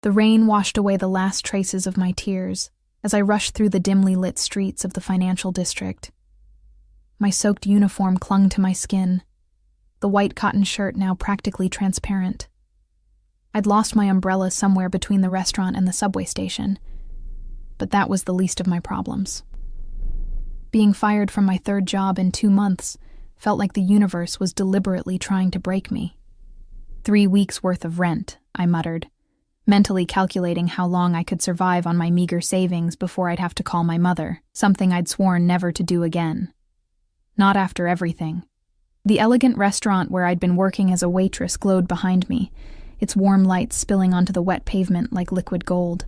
The rain washed away the last traces of my tears as I rushed through the dimly lit streets of the financial district. My soaked uniform clung to my skin, the white cotton shirt now practically transparent. I'd lost my umbrella somewhere between the restaurant and the subway station, but that was the least of my problems. Being fired from my third job in 2 months felt like the universe was deliberately trying to break me. 3 weeks' worth of rent, I muttered, mentally calculating how long I could survive on my meager savings before I'd have to call my mother, something I'd sworn never to do again. Not after everything. The elegant restaurant where I'd been working as a waitress glowed behind me, its warm lights spilling onto the wet pavement like liquid gold.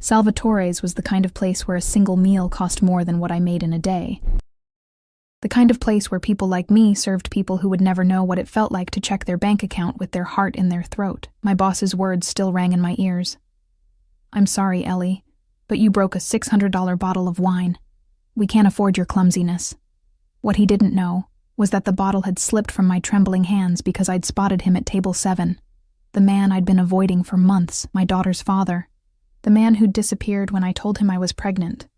Salvatore's was the kind of place where a single meal cost more than what I made in a day. The kind of place where people like me served people who would never know what it felt like to check their bank account with their heart in their throat. My boss's words still rang in my ears. "I'm sorry, Ellie, but you broke a $600 bottle of wine. We can't afford your clumsiness." What he didn't know was that the bottle had slipped from my trembling hands because I'd spotted him at table 7. The man I'd been avoiding for months, my daughter's father. The man who'd disappeared when I told him I was pregnant,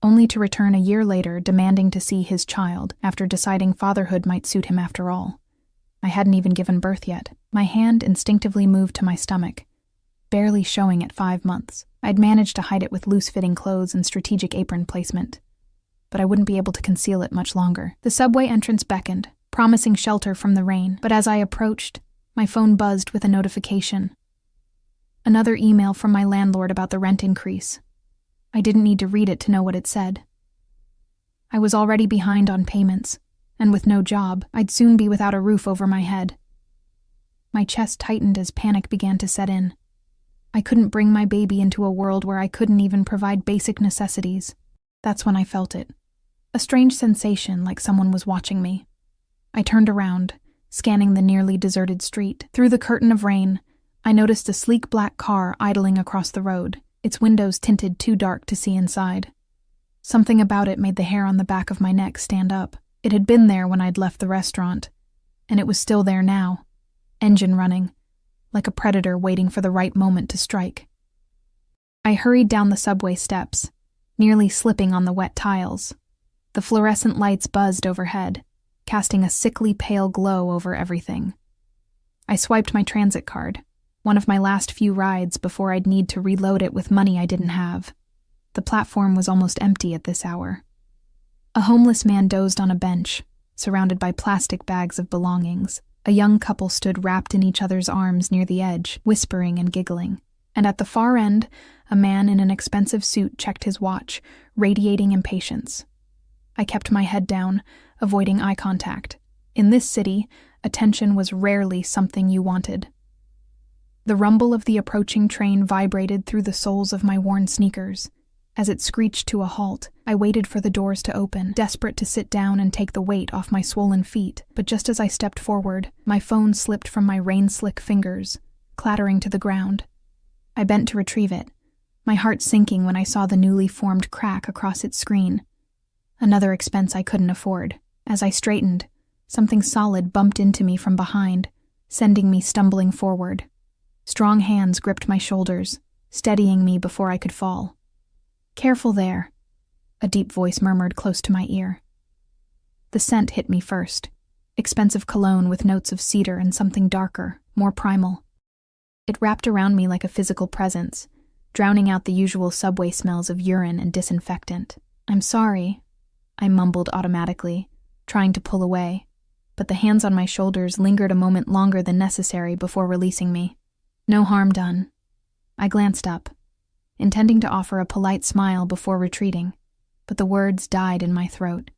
only to return a year later demanding to see his child after deciding fatherhood might suit him after all. I hadn't even given birth yet. My hand instinctively moved to my stomach, barely showing at 5 months. I'd managed to hide it with loose-fitting clothes and strategic apron placement, but I wouldn't be able to conceal it much longer. The subway entrance beckoned, promising shelter from the rain, but as I approached, my phone buzzed with a notification. Another email from my landlord about the rent increase. I didn't need to read it to know what it said. I was already behind on payments, and with no job, I'd soon be without a roof over my head. My chest tightened as panic began to set in. I couldn't bring my baby into a world where I couldn't even provide basic necessities. That's when I felt it. A strange sensation, like someone was watching me. I turned around, scanning the nearly deserted street. Through the curtain of rain, I noticed a sleek black car idling across the road, its windows tinted too dark to see inside. Something about it made the hair on the back of my neck stand up. It had been there when I'd left the restaurant, and it was still there now, engine running, like a predator waiting for the right moment to strike. I hurried down the subway steps, nearly slipping on the wet tiles. The fluorescent lights buzzed overhead, casting a sickly pale glow over everything. I swiped my transit card, one of my last few rides before I'd need to reload it with money I didn't have. The platform was almost empty at this hour. A homeless man dozed on a bench, surrounded by plastic bags of belongings. A young couple stood wrapped in each other's arms near the edge, whispering and giggling. And at the far end, a man in an expensive suit checked his watch, radiating impatience. I kept my head down, avoiding eye contact. In this city, attention was rarely something you wanted. The rumble of the approaching train vibrated through the soles of my worn sneakers. As it screeched to a halt, I waited for the doors to open, desperate to sit down and take the weight off my swollen feet. But just as I stepped forward, my phone slipped from my rain-slick fingers, clattering to the ground. I bent to retrieve it, my heart sinking when I saw the newly formed crack across its screen. Another expense I couldn't afford. As I straightened, something solid bumped into me from behind, sending me stumbling forward. Strong hands gripped my shoulders, steadying me before I could fall. "Careful there," a deep voice murmured close to my ear. The scent hit me first, expensive cologne with notes of cedar and something darker, more primal. It wrapped around me like a physical presence, drowning out the usual subway smells of urine and disinfectant. "I'm sorry," I mumbled automatically, trying to pull away, but the hands on my shoulders lingered a moment longer than necessary before releasing me. No harm done. I glanced up, intending to offer a polite smile before retreating, but the words died in my throat.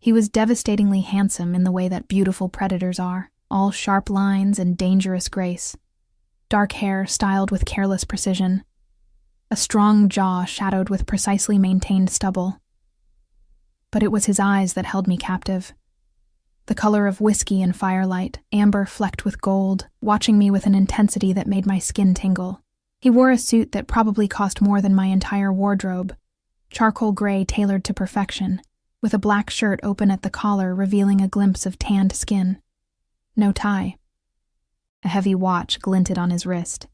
He was devastatingly handsome in the way that beautiful predators are, all sharp lines and dangerous grace. Dark hair styled with careless precision, a strong jaw shadowed with precisely maintained stubble. But it was his eyes that held me captive. The color of whiskey in firelight, amber flecked with gold, watching me with an intensity that made my skin tingle. He wore a suit that probably cost more than my entire wardrobe, charcoal gray tailored to perfection, with a black shirt open at the collar revealing a glimpse of tanned skin. No tie. A heavy watch glinted on his wrist,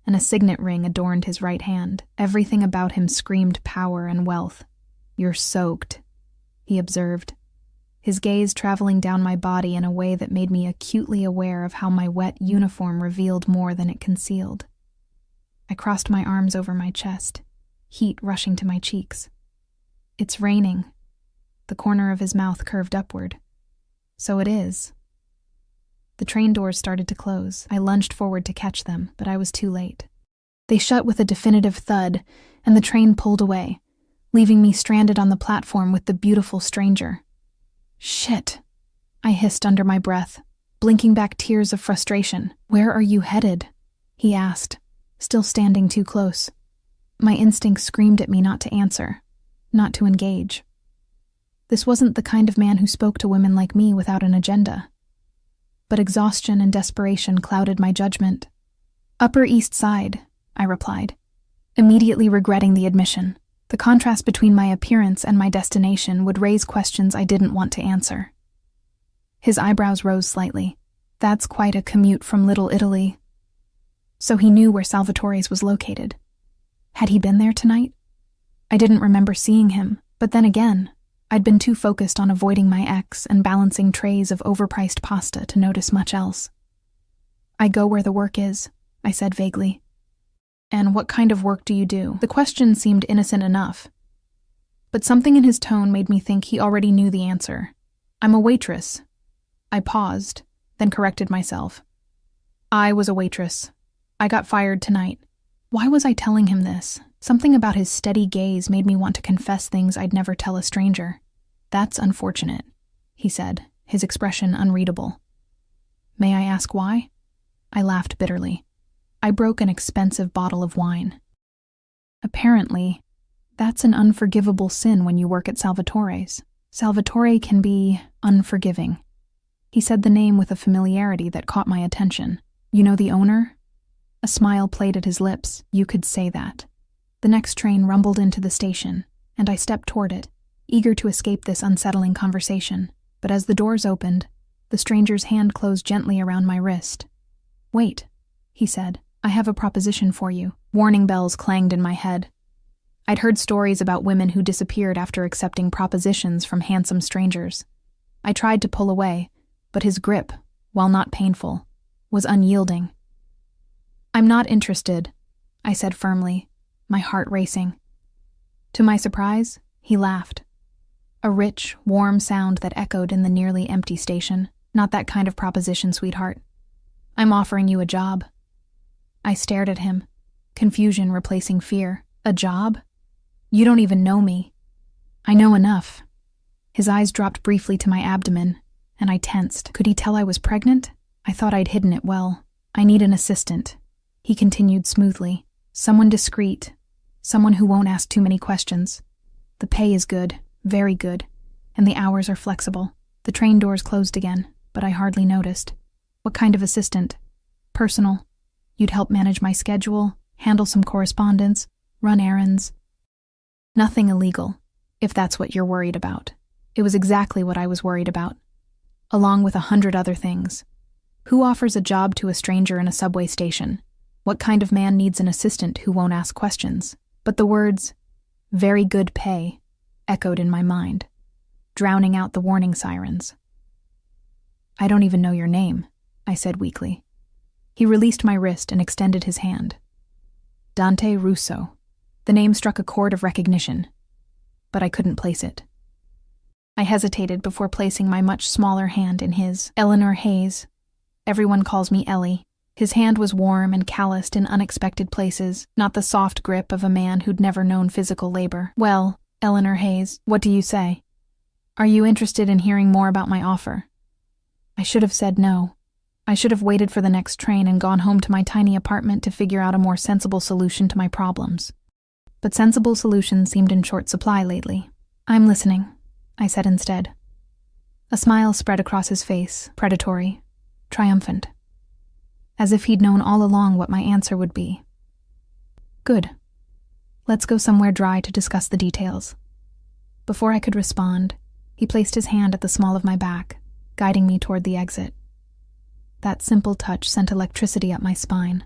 and a signet ring adorned his right hand. Everything about him screamed power and wealth. "You're soaked," he observed, his gaze traveling down my body in a way that made me acutely aware of how my wet uniform revealed more than it concealed. I crossed my arms over my chest, heat rushing to my cheeks. "It's raining." The corner of his mouth curved upward. "So it is." The train doors started to close. I lunged forward to catch them, but I was too late. They shut with a definitive thud, and the train pulled away, leaving me stranded on the platform with the beautiful stranger. "Shit," I hissed under my breath, blinking back tears of frustration. "Where are you headed?" he asked, still standing too close. My instincts screamed at me not to answer, not to engage. This wasn't the kind of man who spoke to women like me without an agenda. But exhaustion and desperation clouded my judgment. "Upper East Side," I replied, immediately regretting the admission. The contrast between my appearance and my destination would raise questions I didn't want to answer. His eyebrows rose slightly. "That's quite a commute from Little Italy." So he knew where Salvatore's was located. Had he been there tonight? I didn't remember seeing him, but then again, I'd been too focused on avoiding my ex and balancing trays of overpriced pasta to notice much else. "I go where the work is," I said vaguely. "And what kind of work do you do?" The question seemed innocent enough, but something in his tone made me think he already knew the answer. "I'm a waitress." I paused, then corrected myself. "I was a waitress. I got fired tonight." Why was I telling him this? Something about his steady gaze made me want to confess things I'd never tell a stranger. "That's unfortunate," he said, his expression unreadable. "May I ask why?" I laughed bitterly. I broke an expensive bottle of wine. "Apparently, that's an unforgivable sin when you work at Salvatore's. Salvatore can be unforgiving." He said the name with a familiarity that caught my attention. "You know the owner?" A smile played at his lips. "You could say that." The next train rumbled into the station, and I stepped toward it, eager to escape this unsettling conversation. But as the doors opened, the stranger's hand closed gently around my wrist. "Wait," he said. "I have a proposition for you." Warning bells clanged in my head. I'd heard stories about women who disappeared after accepting propositions from handsome strangers. I tried to pull away, but his grip, while not painful, was unyielding. "I'm not interested," I said firmly, my heart racing. To my surprise, he laughed. A rich, warm sound that echoed in the nearly empty station. "Not that kind of proposition, sweetheart. I'm offering you a job." I stared at him, confusion replacing fear. "A job? You don't even know me." "I know enough." His eyes dropped briefly to my abdomen, and I tensed. Could he tell I was pregnant? I thought I'd hidden it well. "I need an assistant," he continued smoothly. "Someone discreet, someone who won't ask too many questions. The pay is good, very good, and the hours are flexible." The train doors closed again, but I hardly noticed. "What kind of assistant?" "Personal. You'd help manage my schedule, handle some correspondence, run errands." "Nothing illegal, if that's what you're worried about." It was exactly what I was worried about, along with 100 other things. Who offers a job to a stranger in a subway station? What kind of man needs an assistant who won't ask questions? But the words, "very good pay," echoed in my mind, drowning out the warning sirens. "I don't even know your name," I said weakly. He released my wrist and extended his hand. "Dante Russo." The name struck a chord of recognition, but I couldn't place it. I hesitated before placing my much smaller hand in his. "Eleanor Hayes. Everyone calls me Ellie." His hand was warm and calloused in unexpected places, not the soft grip of a man who'd never known physical labor. "Well, Eleanor Hayes, what do you say? Are you interested in hearing more about my offer?" I should have said no. I should have waited for the next train and gone home to my tiny apartment to figure out a more sensible solution to my problems. But sensible solutions seemed in short supply lately. "I'm listening," I said instead. A smile spread across his face, predatory, triumphant, as if he'd known all along what my answer would be. "Good. Let's go somewhere dry to discuss the details." Before I could respond, he placed his hand at the small of my back, guiding me toward the exit. That simple touch sent electricity up my spine.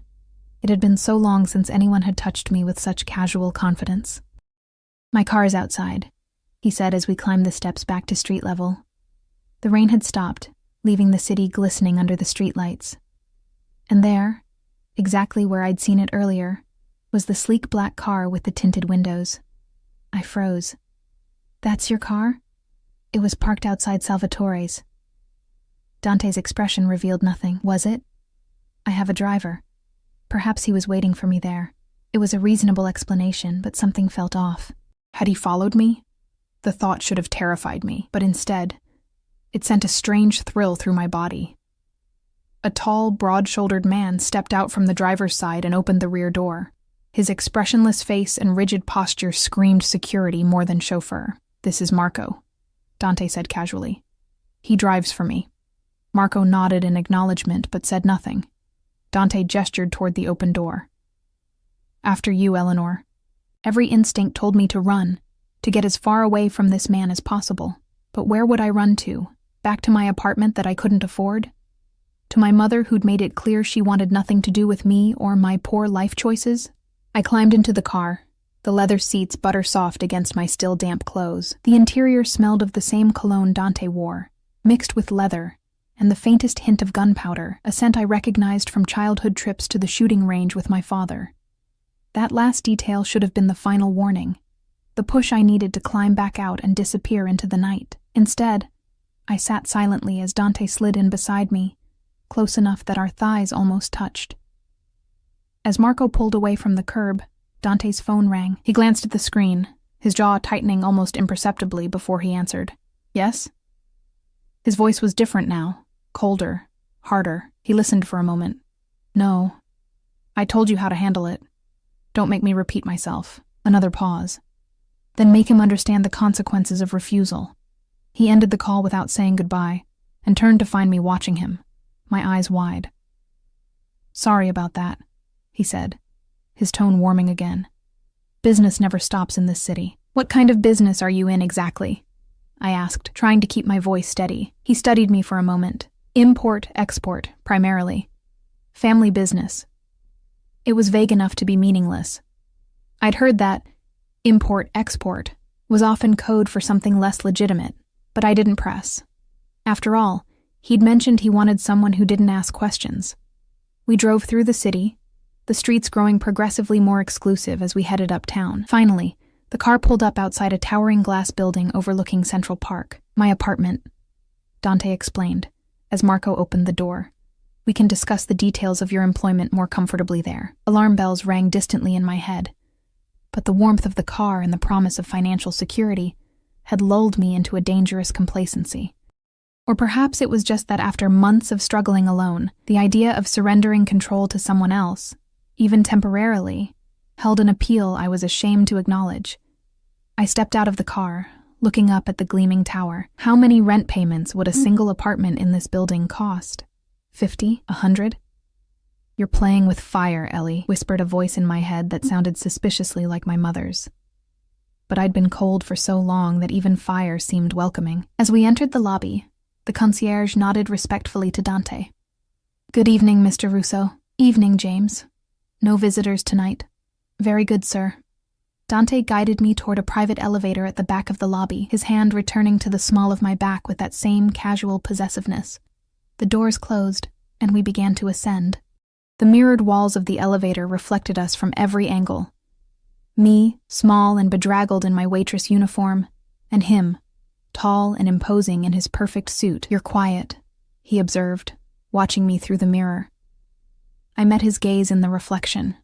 It had been so long since anyone had touched me with such casual confidence. "My car is outside," he said as we climbed the steps back to street level. The rain had stopped, leaving the city glistening under the streetlights. And there, exactly where I'd seen it earlier, was the sleek black car with the tinted windows. I froze. "That's your car?" It was parked outside Salvatore's. Dante's expression revealed nothing. "Was it?" "I have a driver." Perhaps he was waiting for me there. It was a reasonable explanation, but something felt off. Had he followed me? The thought should have terrified me, but instead, it sent a strange thrill through my body. A tall, broad-shouldered man stepped out from the driver's side and opened the rear door. His expressionless face and rigid posture screamed security more than chauffeur. "This is Marco," Dante said casually. "He drives for me." Marco nodded in acknowledgement but said nothing. Dante gestured toward the open door. "After you, Eleanor." Every instinct told me to run, to get as far away from this man as possible. But where would I run to? Back to my apartment that I couldn't afford? To my mother who'd made it clear she wanted nothing to do with me or my poor life choices? I climbed into the car, the leather seats butter-soft against my still damp clothes. The interior smelled of the same cologne Dante wore, mixed with leather, and the faintest hint of gunpowder, a scent I recognized from childhood trips to the shooting range with my father. That last detail should have been the final warning, the push I needed to climb back out and disappear into the night. Instead, I sat silently as Dante slid in beside me, close enough that our thighs almost touched. As Marco pulled away from the curb, Dante's phone rang. He glanced at the screen, his jaw tightening almost imperceptibly before he answered. "Yes?" His voice was different now. Colder, harder. He listened for a moment. "No. I told you how to handle it. Don't make me repeat myself." Another pause. "Then make him understand the consequences of refusal." He ended the call without saying goodbye, and turned to find me watching him, my eyes wide. "Sorry about that," he said, his tone warming again. "Business never stops in this city." "What kind of business are you in exactly?" I asked, trying to keep my voice steady. He studied me for a moment. "Import-export, primarily. Family business." It was vague enough to be meaningless. I'd heard that import-export was often code for something less legitimate, but I didn't press. After all, he'd mentioned he wanted someone who didn't ask questions. We drove through the city, the streets growing progressively more exclusive as we headed uptown. Finally, the car pulled up outside a towering glass building overlooking Central Park. "My apartment," Dante explained, as Marco opened the door. "We can discuss the details of your employment more comfortably there." Alarm bells rang distantly in my head, but the warmth of the car and the promise of financial security had lulled me into a dangerous complacency. Or perhaps it was just that after months of struggling alone, the idea of surrendering control to someone else, even temporarily, held an appeal I was ashamed to acknowledge. I stepped out of the car, looking up at the gleaming tower. How many rent payments would a single apartment in this building cost? 50? 100? "You're playing with fire, Ellie," whispered a voice in my head that sounded suspiciously like my mother's. But I'd been cold for so long that even fire seemed welcoming. As we entered the lobby, the concierge nodded respectfully to Dante. "Good evening, Mr. Russo." "Evening, James. No visitors tonight." "Very good, sir." Dante guided me toward a private elevator at the back of the lobby, his hand returning to the small of my back with that same casual possessiveness. The doors closed, and we began to ascend. The mirrored walls of the elevator reflected us from every angle. Me, small and bedraggled in my waitress uniform, and him, tall and imposing in his perfect suit. "You're quiet," he observed, watching me through the mirror. I met his gaze in the reflection.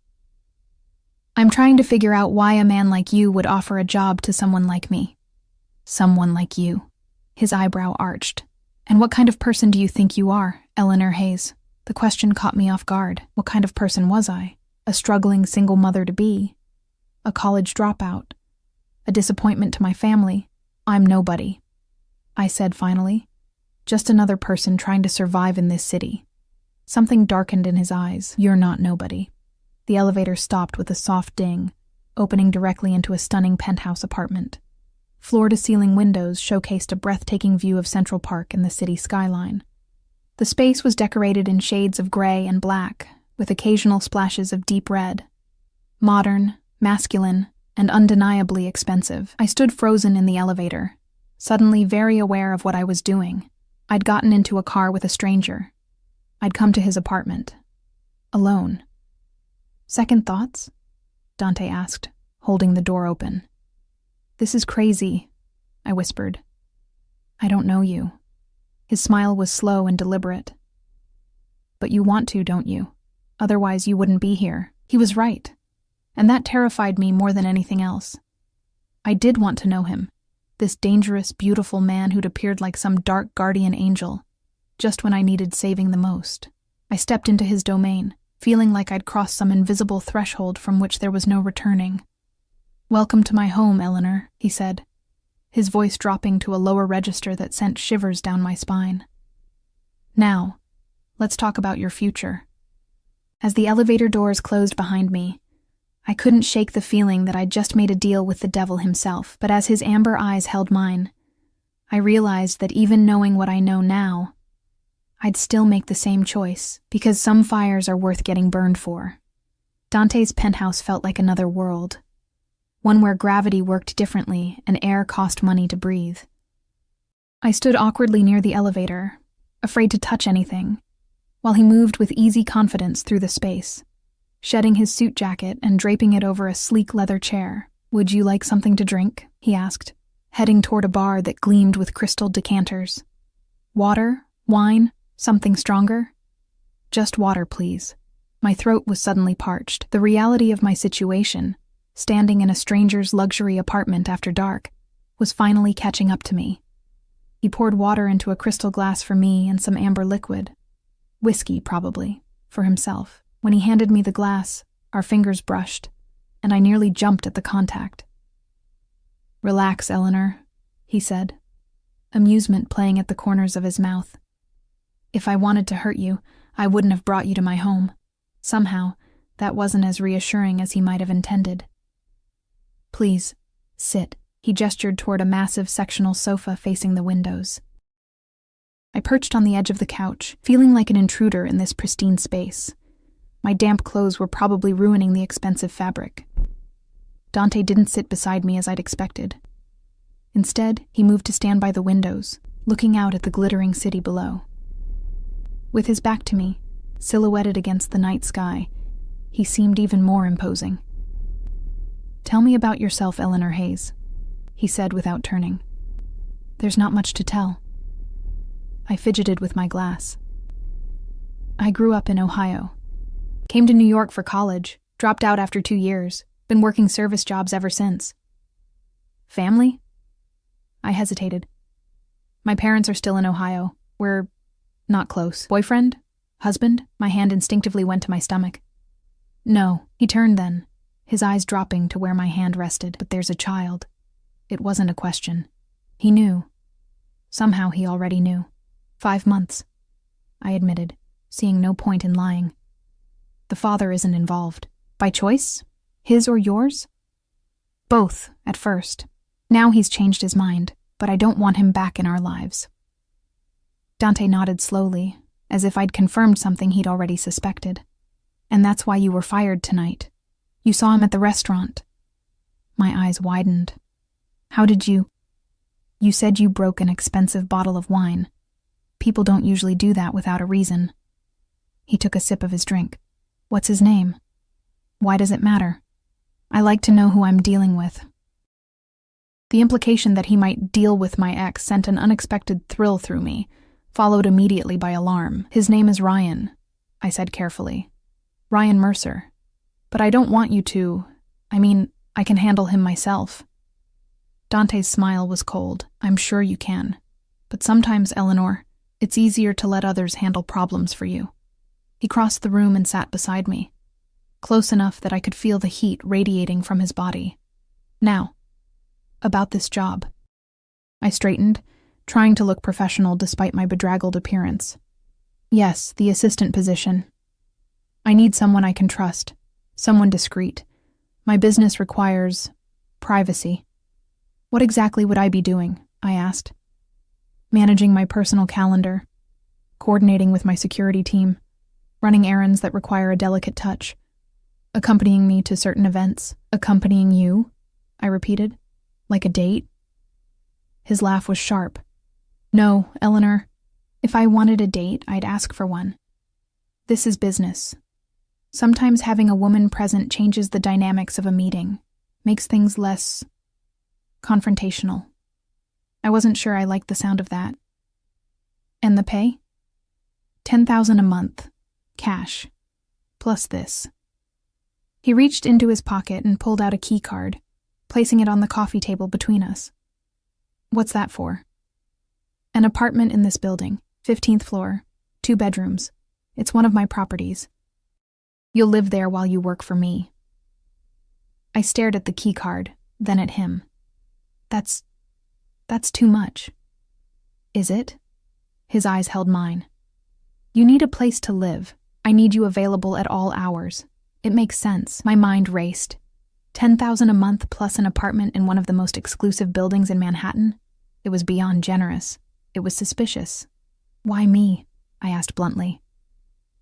"I'm trying to figure out why a man like you would offer a job to someone like me." "Someone like you." His eyebrow arched. "And what kind of person do you think you are, Eleanor Hayes?" The question caught me off guard. What kind of person was I? A struggling single mother-to-be? A college dropout? A disappointment to my family? "I'm nobody," I said finally. "Just another person trying to survive in this city." Something darkened in his eyes. "You're not nobody." The elevator stopped with a soft ding, opening directly into a stunning penthouse apartment. Floor-to-ceiling windows showcased a breathtaking view of Central Park and the city skyline. The space was decorated in shades of gray and black, with occasional splashes of deep red. Modern, masculine, and undeniably expensive. I stood frozen in the elevator, suddenly very aware of what I was doing. I'd gotten into a car with a stranger. I'd come to his apartment. Alone. Second thoughts? Dante asked, holding the door open. This is crazy, I whispered. I don't know you. His smile was slow and deliberate. But you want to, don't you? Otherwise you wouldn't be here. He was right. And that terrified me more than anything else. I did want to know him, this dangerous, beautiful man who'd appeared like some dark guardian angel, just when I needed saving the most. I stepped into his domain, feeling like I'd crossed some invisible threshold from which there was no returning. Welcome to my home, Eleanor, he said, his voice dropping to a lower register that sent shivers down my spine. Now, let's talk about your future. As the elevator doors closed behind me, I couldn't shake the feeling that I'd just made a deal with the devil himself, but as his amber eyes held mine, I realized that even knowing what I know now, I'd still make the same choice, because some fires are worth getting burned for. Dante's penthouse felt like another world, one where gravity worked differently and air cost money to breathe. I stood awkwardly near the elevator, afraid to touch anything, while he moved with easy confidence through the space, shedding his suit jacket and draping it over a sleek leather chair. Would you like something to drink? He asked, heading toward a bar that gleamed with crystal decanters. Water? Wine? Something stronger? Just water, please. My throat was suddenly parched. The reality of my situation, standing in a stranger's luxury apartment after dark, was finally catching up to me. He poured water into a crystal glass for me and some amber liquid. Whiskey, probably, for himself. When he handed me the glass, our fingers brushed, and I nearly jumped at the contact. Relax, Eleanor, he said, amusement playing at the corners of his mouth. If I wanted to hurt you, I wouldn't have brought you to my home. Somehow, that wasn't as reassuring as he might have intended. Please, sit. He gestured toward a massive sectional sofa facing the windows. I perched on the edge of the couch, feeling like an intruder in this pristine space. My damp clothes were probably ruining the expensive fabric. Dante didn't sit beside me as I'd expected. Instead, he moved to stand by the windows, looking out at the glittering city below. With his back to me, silhouetted against the night sky, he seemed even more imposing. Tell me about yourself, Eleanor Hayes, he said without turning. There's not much to tell. I fidgeted with my glass. I grew up in Ohio. Came to New York for college, dropped out after 2 years, been working service jobs ever since. Family? I hesitated. My parents are still in Ohio. We're not close. Boyfriend? Husband? My hand instinctively went to my stomach. No, he turned then, his eyes dropping to where my hand rested. But there's a child. It wasn't a question. He knew. Somehow he already knew. 5 months, I admitted, seeing no point in lying. The father isn't involved. By choice? His or yours? Both, at first. Now he's changed his mind, but I don't want him back in our lives. Dante nodded slowly, as if I'd confirmed something he'd already suspected. And that's why you were fired tonight. You saw him at the restaurant. My eyes widened. How did you... You said you broke an expensive bottle of wine. People don't usually do that without a reason. He took a sip of his drink. What's his name? Why does it matter? I like to know who I'm dealing with. The implication that he might deal with my ex sent an unexpected thrill through me, followed immediately by alarm. His name is Ryan, I said carefully. Ryan Mercer. But I don't want you to... I can handle him myself. Dante's smile was cold. I'm sure you can. But sometimes, Eleanor, it's easier to let others handle problems for you. He crossed the room and sat beside me, close enough that I could feel the heat radiating from his body. Now, about this job. I straightened, trying to look professional despite my bedraggled appearance. Yes, the assistant position. I need someone I can trust, someone discreet. My business requires privacy. What exactly would I be doing? I asked. Managing my personal calendar, coordinating with my security team, running errands that require a delicate touch, accompanying me to certain events. Accompanying you? I repeated. Like a date? His laugh was sharp. No, Eleanor. If I wanted a date, I'd ask for one. This is business. Sometimes having a woman present changes the dynamics of a meeting, makes things less confrontational. I wasn't sure I liked the sound of that. And the pay? $10,000 a month. Cash. Plus this. He reached into his pocket and pulled out a key card, placing it on the coffee table between us. What's that for? An apartment in this building, 15th floor, 2 bedrooms. It's one of my properties. You'll live there while you work for me. I stared at the key card, then at him. That's too much. Is it? His eyes held mine. You need a place to live. I need you available at all hours. It makes sense. My mind raced. $10,000 a month plus an apartment in one of the most exclusive buildings in Manhattan? It was beyond generous. It was suspicious. Why me? I asked bluntly.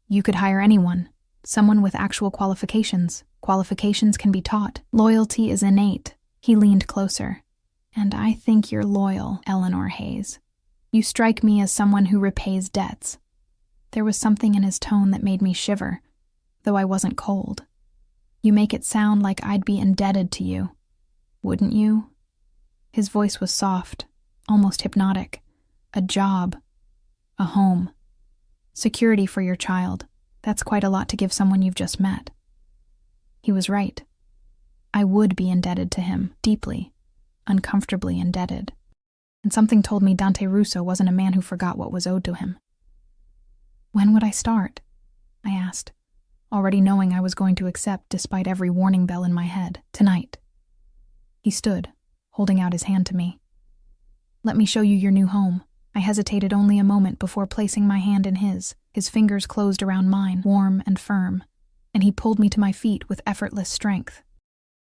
You could hire anyone. Someone with actual qualifications. Qualifications can be taught. Loyalty is innate. He leaned closer. And I think you're loyal, Eleanor Hayes. You strike me as someone who repays debts. There was something in his tone that made me shiver, though I wasn't cold. You make it sound like I'd be indebted to you. Wouldn't you? His voice was soft, almost hypnotic. A job. A home. Security for your child. That's quite a lot to give someone you've just met. He was right. I would be indebted to him, deeply, uncomfortably indebted. And something told me Dante Russo wasn't a man who forgot what was owed to him. When would I start? I asked, already knowing I was going to accept despite every warning bell in my head. Tonight. He stood, holding out his hand to me. Let me show you your new home. I hesitated only a moment before placing my hand in his. His fingers closed around mine, warm and firm, and he pulled me to my feet with effortless strength.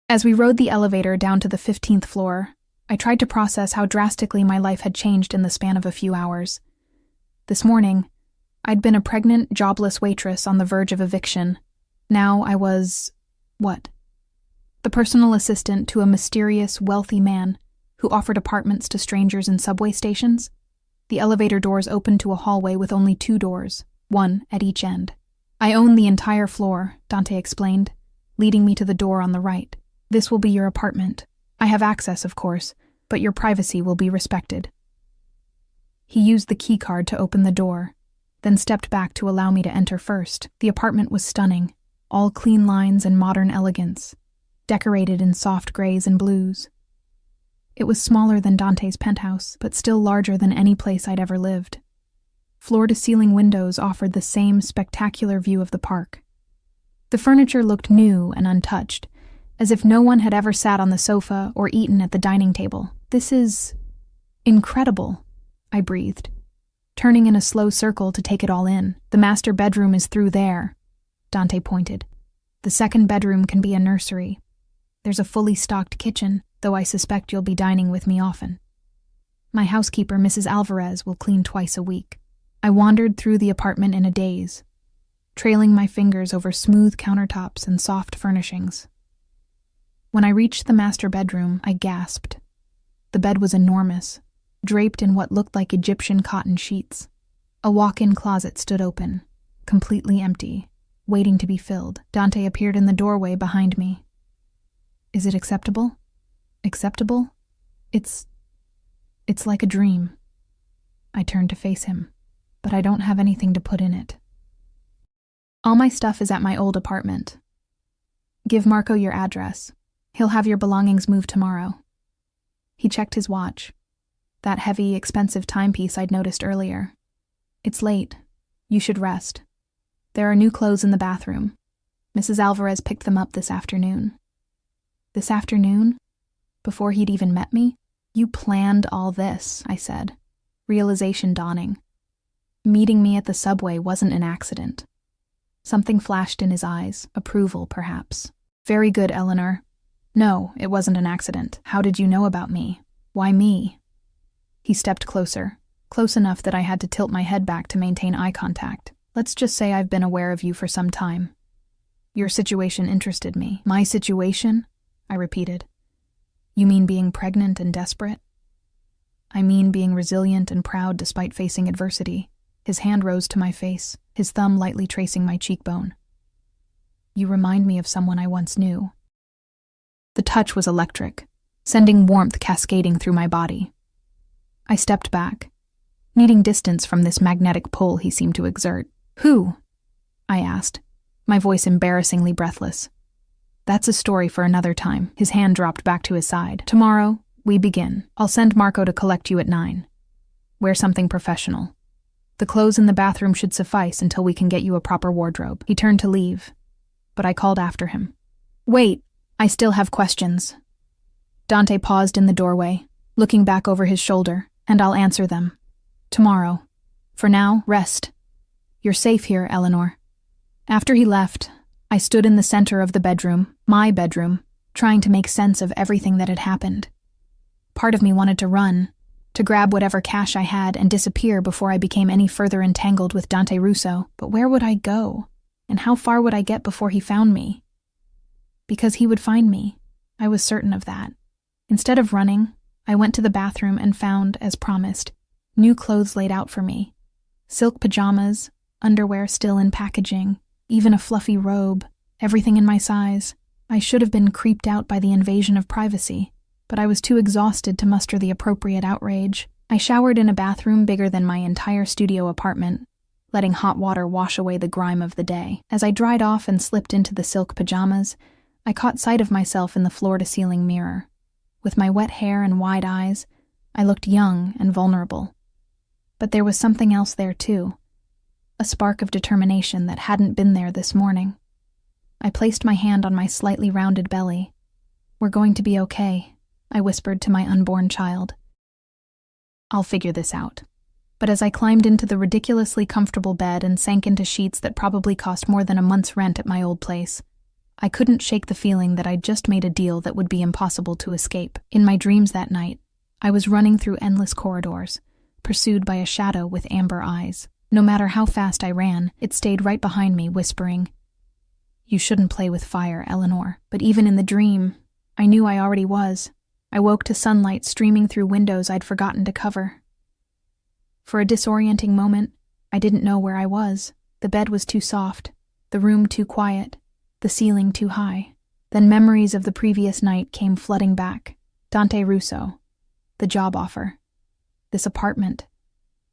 As we rode the elevator down to the 15th floor, I tried to process how drastically my life had changed in the span of a few hours. This morning, I'd been a pregnant, jobless waitress on the verge of eviction. Now I was... what? The personal assistant to a mysterious, wealthy man who offered apartments to strangers in subway stations. The elevator doors opened to a hallway with only 2 doors, one at each end. I own the entire floor, Dante explained, leading me to the door on the right. This will be your apartment. I have access, of course, but your privacy will be respected. He used the key card to open the door, then stepped back to allow me to enter first. The apartment was stunning, all clean lines and modern elegance, decorated in soft grays and blues. It was smaller than Dante's penthouse, but still larger than any place I'd ever lived. Floor-to-ceiling windows offered the same spectacular view of the park. The furniture looked new and untouched, as if no one had ever sat on the sofa or eaten at the dining table. This is... incredible, I breathed, turning in a slow circle to take it all in. The master bedroom is through there, Dante pointed. The second bedroom can be a nursery. There's a fully stocked kitchen, though I suspect you'll be dining with me often. My housekeeper, Mrs. Alvarez, will clean twice a week. I wandered through the apartment in a daze, trailing my fingers over smooth countertops and soft furnishings. When I reached the master bedroom, I gasped. The bed was enormous, draped in what looked like Egyptian cotton sheets. A walk-in closet stood open, completely empty, waiting to be filled. Dante appeared in the doorway behind me. Is it acceptable? Acceptable? It's like a dream. I turned to face him, but I don't have anything to put in it. All my stuff is at my old apartment. Give Marco your address. He'll have your belongings moved tomorrow. He checked his watch, that heavy, expensive timepiece I'd noticed earlier. It's late. You should rest. There are new clothes in the bathroom. Mrs. Alvarez picked them up this afternoon. This afternoon? Before he'd even met me? You planned all this, I said, realization dawning. Meeting me at the subway wasn't an accident. Something flashed in his eyes, approval, perhaps. Very good, Eleanor. No, it wasn't an accident. How did you know about me? Why me? He stepped closer, close enough that I had to tilt my head back to maintain eye contact. Let's just say I've been aware of you for some time. Your situation interested me. My situation? I repeated. You mean being pregnant and desperate? I mean being resilient and proud despite facing adversity. His hand rose to my face, his thumb lightly tracing my cheekbone. You remind me of someone I once knew. The touch was electric, sending warmth cascading through my body. I stepped back, needing distance from this magnetic pull he seemed to exert. Who? I asked, my voice embarrassingly breathless. That's a story for another time. His hand dropped back to his side. Tomorrow, we begin. I'll send Marco to collect you at 9. Wear something professional. The clothes in the bathroom should suffice until we can get you a proper wardrobe. He turned to leave, but I called after him. Wait, I still have questions. Dante paused in the doorway, looking back over his shoulder, and I'll answer them. Tomorrow. For now, rest. You're safe here, Eleanor. After he left, I stood in the center of the bedroom, my bedroom, trying to make sense of everything that had happened. Part of me wanted to run, to grab whatever cash I had and disappear before I became any further entangled with Dante Russo. But where would I go? And how far would I get before he found me? Because he would find me. I was certain of that. Instead of running, I went to the bathroom and found, as promised, new clothes laid out for me. Silk pajamas, underwear still in packaging, even a fluffy robe, everything in my size. I should have been creeped out by the invasion of privacy, but I was too exhausted to muster the appropriate outrage. I showered in a bathroom bigger than my entire studio apartment, letting hot water wash away the grime of the day. As I dried off and slipped into the silk pajamas, I caught sight of myself in the floor-to-ceiling mirror. With my wet hair and wide eyes, I looked young and vulnerable. But there was something else there too, a spark of determination that hadn't been there this morning. I placed my hand on my slightly rounded belly. We're going to be okay, I whispered to my unborn child. I'll figure this out. But as I climbed into the ridiculously comfortable bed and sank into sheets that probably cost more than a month's rent at my old place, I couldn't shake the feeling that I'd just made a deal that would be impossible to escape. In my dreams that night, I was running through endless corridors, pursued by a shadow with amber eyes. No matter how fast I ran, it stayed right behind me, whispering, "You shouldn't play with fire, Eleanor." But even in the dream, I knew I already was. I woke to sunlight streaming through windows I'd forgotten to cover. For a disorienting moment, I didn't know where I was. The bed was too soft, the room too quiet, the ceiling too high. Then memories of the previous night came flooding back. Dante Russo, the job offer, this apartment.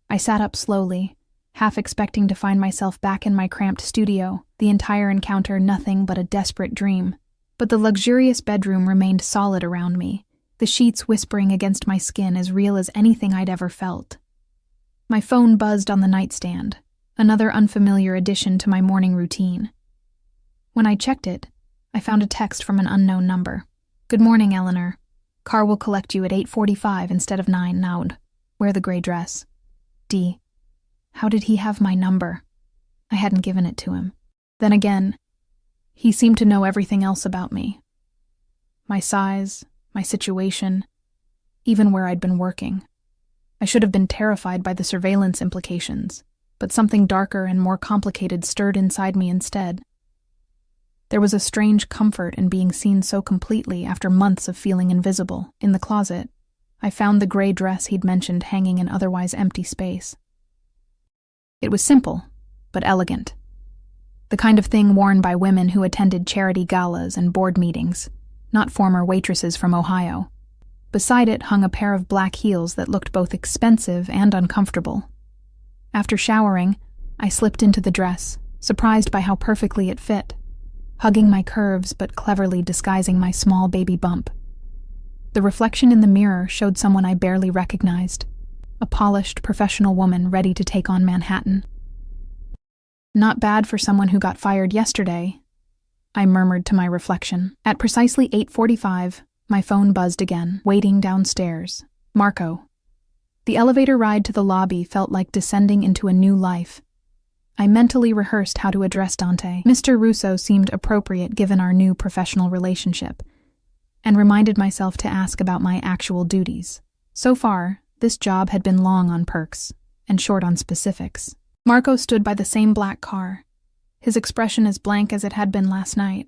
I sat up slowly, half expecting to find myself back in my cramped studio, the entire encounter nothing but a desperate dream. But the luxurious bedroom remained solid around me, the sheets whispering against my skin as real as anything I'd ever felt. My phone buzzed on the nightstand, another unfamiliar addition to my morning routine. When I checked it, I found a text from an unknown number. "Good morning, Eleanor. Car will collect you at 8:45 instead of 9 now. Wear the gray dress. D." How did he have my number? I hadn't given it to him. Then again, he seemed to know everything else about me. My size, my situation, even where I'd been working. I should have been terrified by the surveillance implications, but something darker and more complicated stirred inside me instead. There was a strange comfort in being seen so completely after months of feeling invisible. In the closet, I found the gray dress he'd mentioned hanging in otherwise empty space. It was simple, but elegant. The kind of thing worn by women who attended charity galas and board meetings, not former waitresses from Ohio. Beside it hung a pair of black heels that looked both expensive and uncomfortable. After showering, I slipped into the dress, surprised by how perfectly it fit, hugging my curves but cleverly disguising my small baby bump. The reflection in the mirror showed someone I barely recognized, a polished, professional woman ready to take on Manhattan. "Not bad for someone who got fired yesterday," I murmured to my reflection. At precisely 8:45, my phone buzzed again, waiting downstairs. Marco. The elevator ride to the lobby felt like descending into a new life. I mentally rehearsed how to address Dante. Mr. Russo seemed appropriate given our new professional relationship, and reminded myself to ask about my actual duties. So far, this job had been long on perks and short on specifics. Marco stood by the same black car, his expression as blank as it had been last night.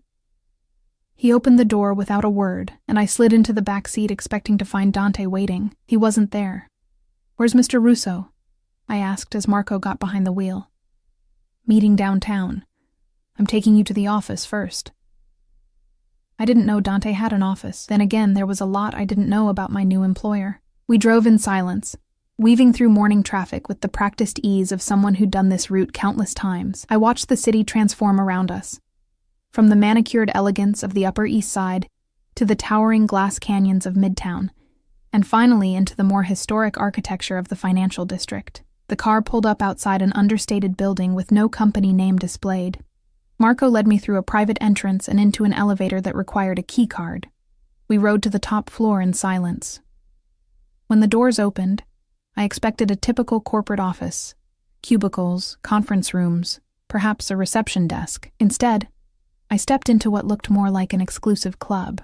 He opened the door without a word, and I slid into the back seat expecting to find Dante waiting. He wasn't there. "Where's Mr. Russo?" I asked as Marco got behind the wheel. "Meeting downtown. I'm taking you to the office first." I didn't know Dante had an office. Then again, there was a lot I didn't know about my new employer. We drove in silence, weaving through morning traffic with the practiced ease of someone who'd done this route countless times. I watched the city transform around us, from the manicured elegance of the Upper East Side to the towering glass canyons of Midtown, and finally into the more historic architecture of the financial district. The car pulled up outside an understated building with no company name displayed. Marco led me through a private entrance and into an elevator that required a key card. We rode to the top floor in silence. When the doors opened, I expected a typical corporate office: cubicles, conference rooms, perhaps a reception desk. Instead, I stepped into what looked more like an exclusive club.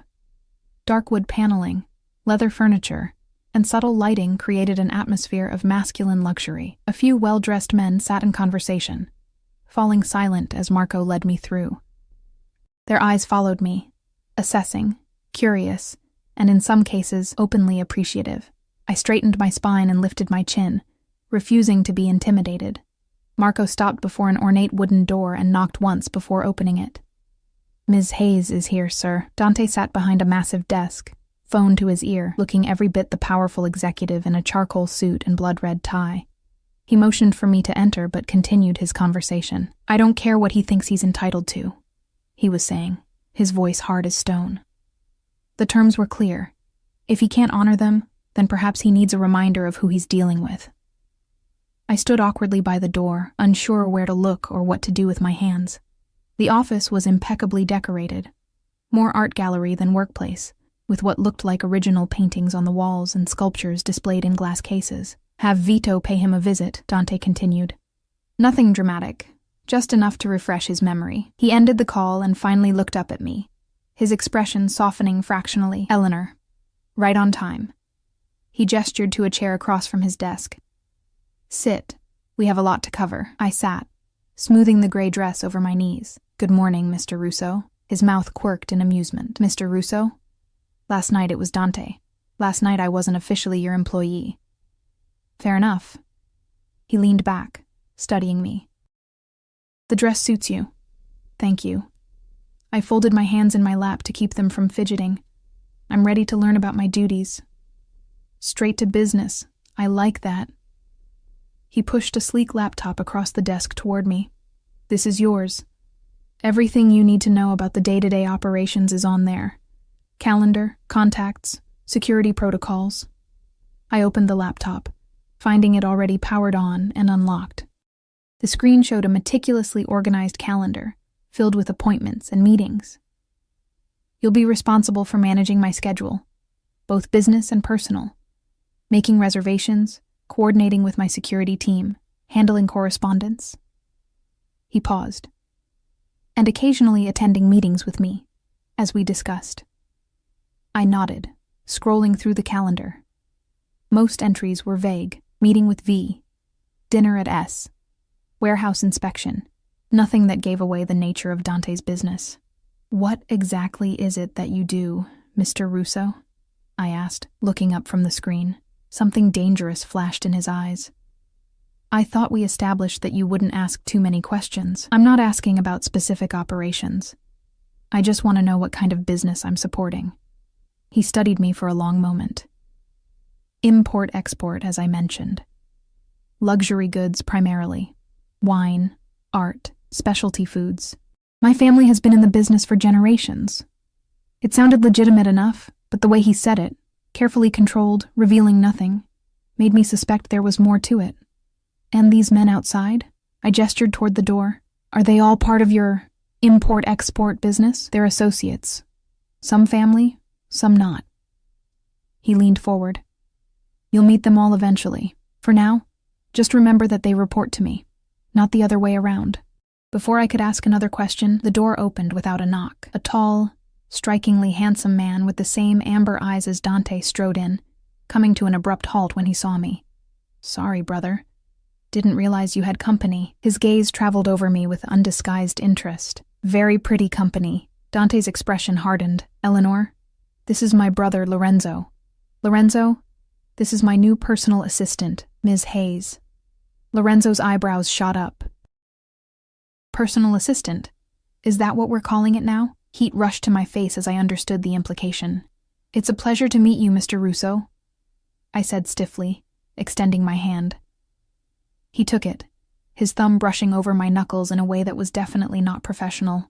Dark wood paneling, leather furniture, and subtle lighting created an atmosphere of masculine luxury. A few well-dressed men sat in conversation, falling silent as Marco led me through. Their eyes followed me, assessing, curious, and in some cases openly appreciative. I straightened my spine and lifted my chin, refusing to be intimidated. Marco stopped before an ornate wooden door and knocked once before opening it. "Ms. Hayes is here, sir." Dante sat behind a massive desk, phone to his ear, looking every bit the powerful executive in a charcoal suit and blood-red tie. He motioned for me to enter but continued his conversation. "I don't care what he thinks he's entitled to," he was saying, his voice hard as stone. "The terms were clear. If he can't honor them, then perhaps he needs a reminder of who he's dealing with." I stood awkwardly by the door, unsure where to look or what to do with my hands. The office was impeccably decorated, more art gallery than workplace, with what looked like original paintings on the walls and sculptures displayed in glass cases. "Have Vito pay him a visit," Dante continued. "Nothing dramatic, just enough to refresh his memory." He ended the call and finally looked up at me, his expression softening fractionally. "Eleanor, right on time." He gestured to a chair across from his desk. "Sit. We have a lot to cover." I sat, smoothing the gray dress over my knees. "Good morning, Mr. Russo." His mouth quirked in amusement. "Mr. Russo? Last night it was Dante. Last night I wasn't officially your employee." "Fair enough." He leaned back, studying me. "The dress suits you." "Thank you." I folded my hands in my lap to keep them from fidgeting. "I'm ready to learn about my duties." "Straight to business. I like that." He pushed a sleek laptop across the desk toward me. "This is yours. Everything you need to know about the day-to-day operations is on there. Calendar, contacts, security protocols." I opened the laptop, finding it already powered on and unlocked. The screen showed a meticulously organized calendar, filled with appointments and meetings. "You'll be responsible for managing my schedule, both business and personal, making reservations, coordinating with my security team, handling correspondence." He paused. "And occasionally attending meetings with me, as we discussed." I nodded, scrolling through the calendar. Most entries were vague: meeting with V, dinner at S, warehouse inspection, nothing that gave away the nature of Dante's business. "What exactly is it that you do, Mr. Russo?" I asked, looking up from the screen. Something dangerous flashed in his eyes. "I thought we established that you wouldn't ask too many questions." "I'm not asking about specific operations. I just want to know what kind of business I'm supporting." He studied me for a long moment. "Import-export, as I mentioned. Luxury goods primarily. Wine, art, specialty foods. My family has been in the business for generations." It sounded legitimate enough, but the way he said it, carefully controlled, revealing nothing, made me suspect there was more to it. "And these men outside?" I gestured toward the door. "Are they all part of your import-export business?" "They're associates. Some family, some not." He leaned forward. "You'll meet them all eventually. For now, just remember that they report to me, not the other way around." Before I could ask another question, the door opened without a knock. A tall, strikingly handsome man with the same amber eyes as Dante strode in, coming to an abrupt halt when he saw me. "Sorry, brother." Didn't realize you had company. His gaze traveled over me with undisguised interest. Very pretty company. Dante's expression hardened. Eleanor, this is my brother Lorenzo. Lorenzo, this is my new personal assistant, Ms. Hayes. Lorenzo's eyebrows shot up. Personal assistant? Is that what we're calling it now? Heat rushed to my face as I understood the implication. It's a pleasure to meet you, Mr. Russo, I said stiffly, extending my hand. He took it, his thumb brushing over my knuckles in a way that was definitely not professional.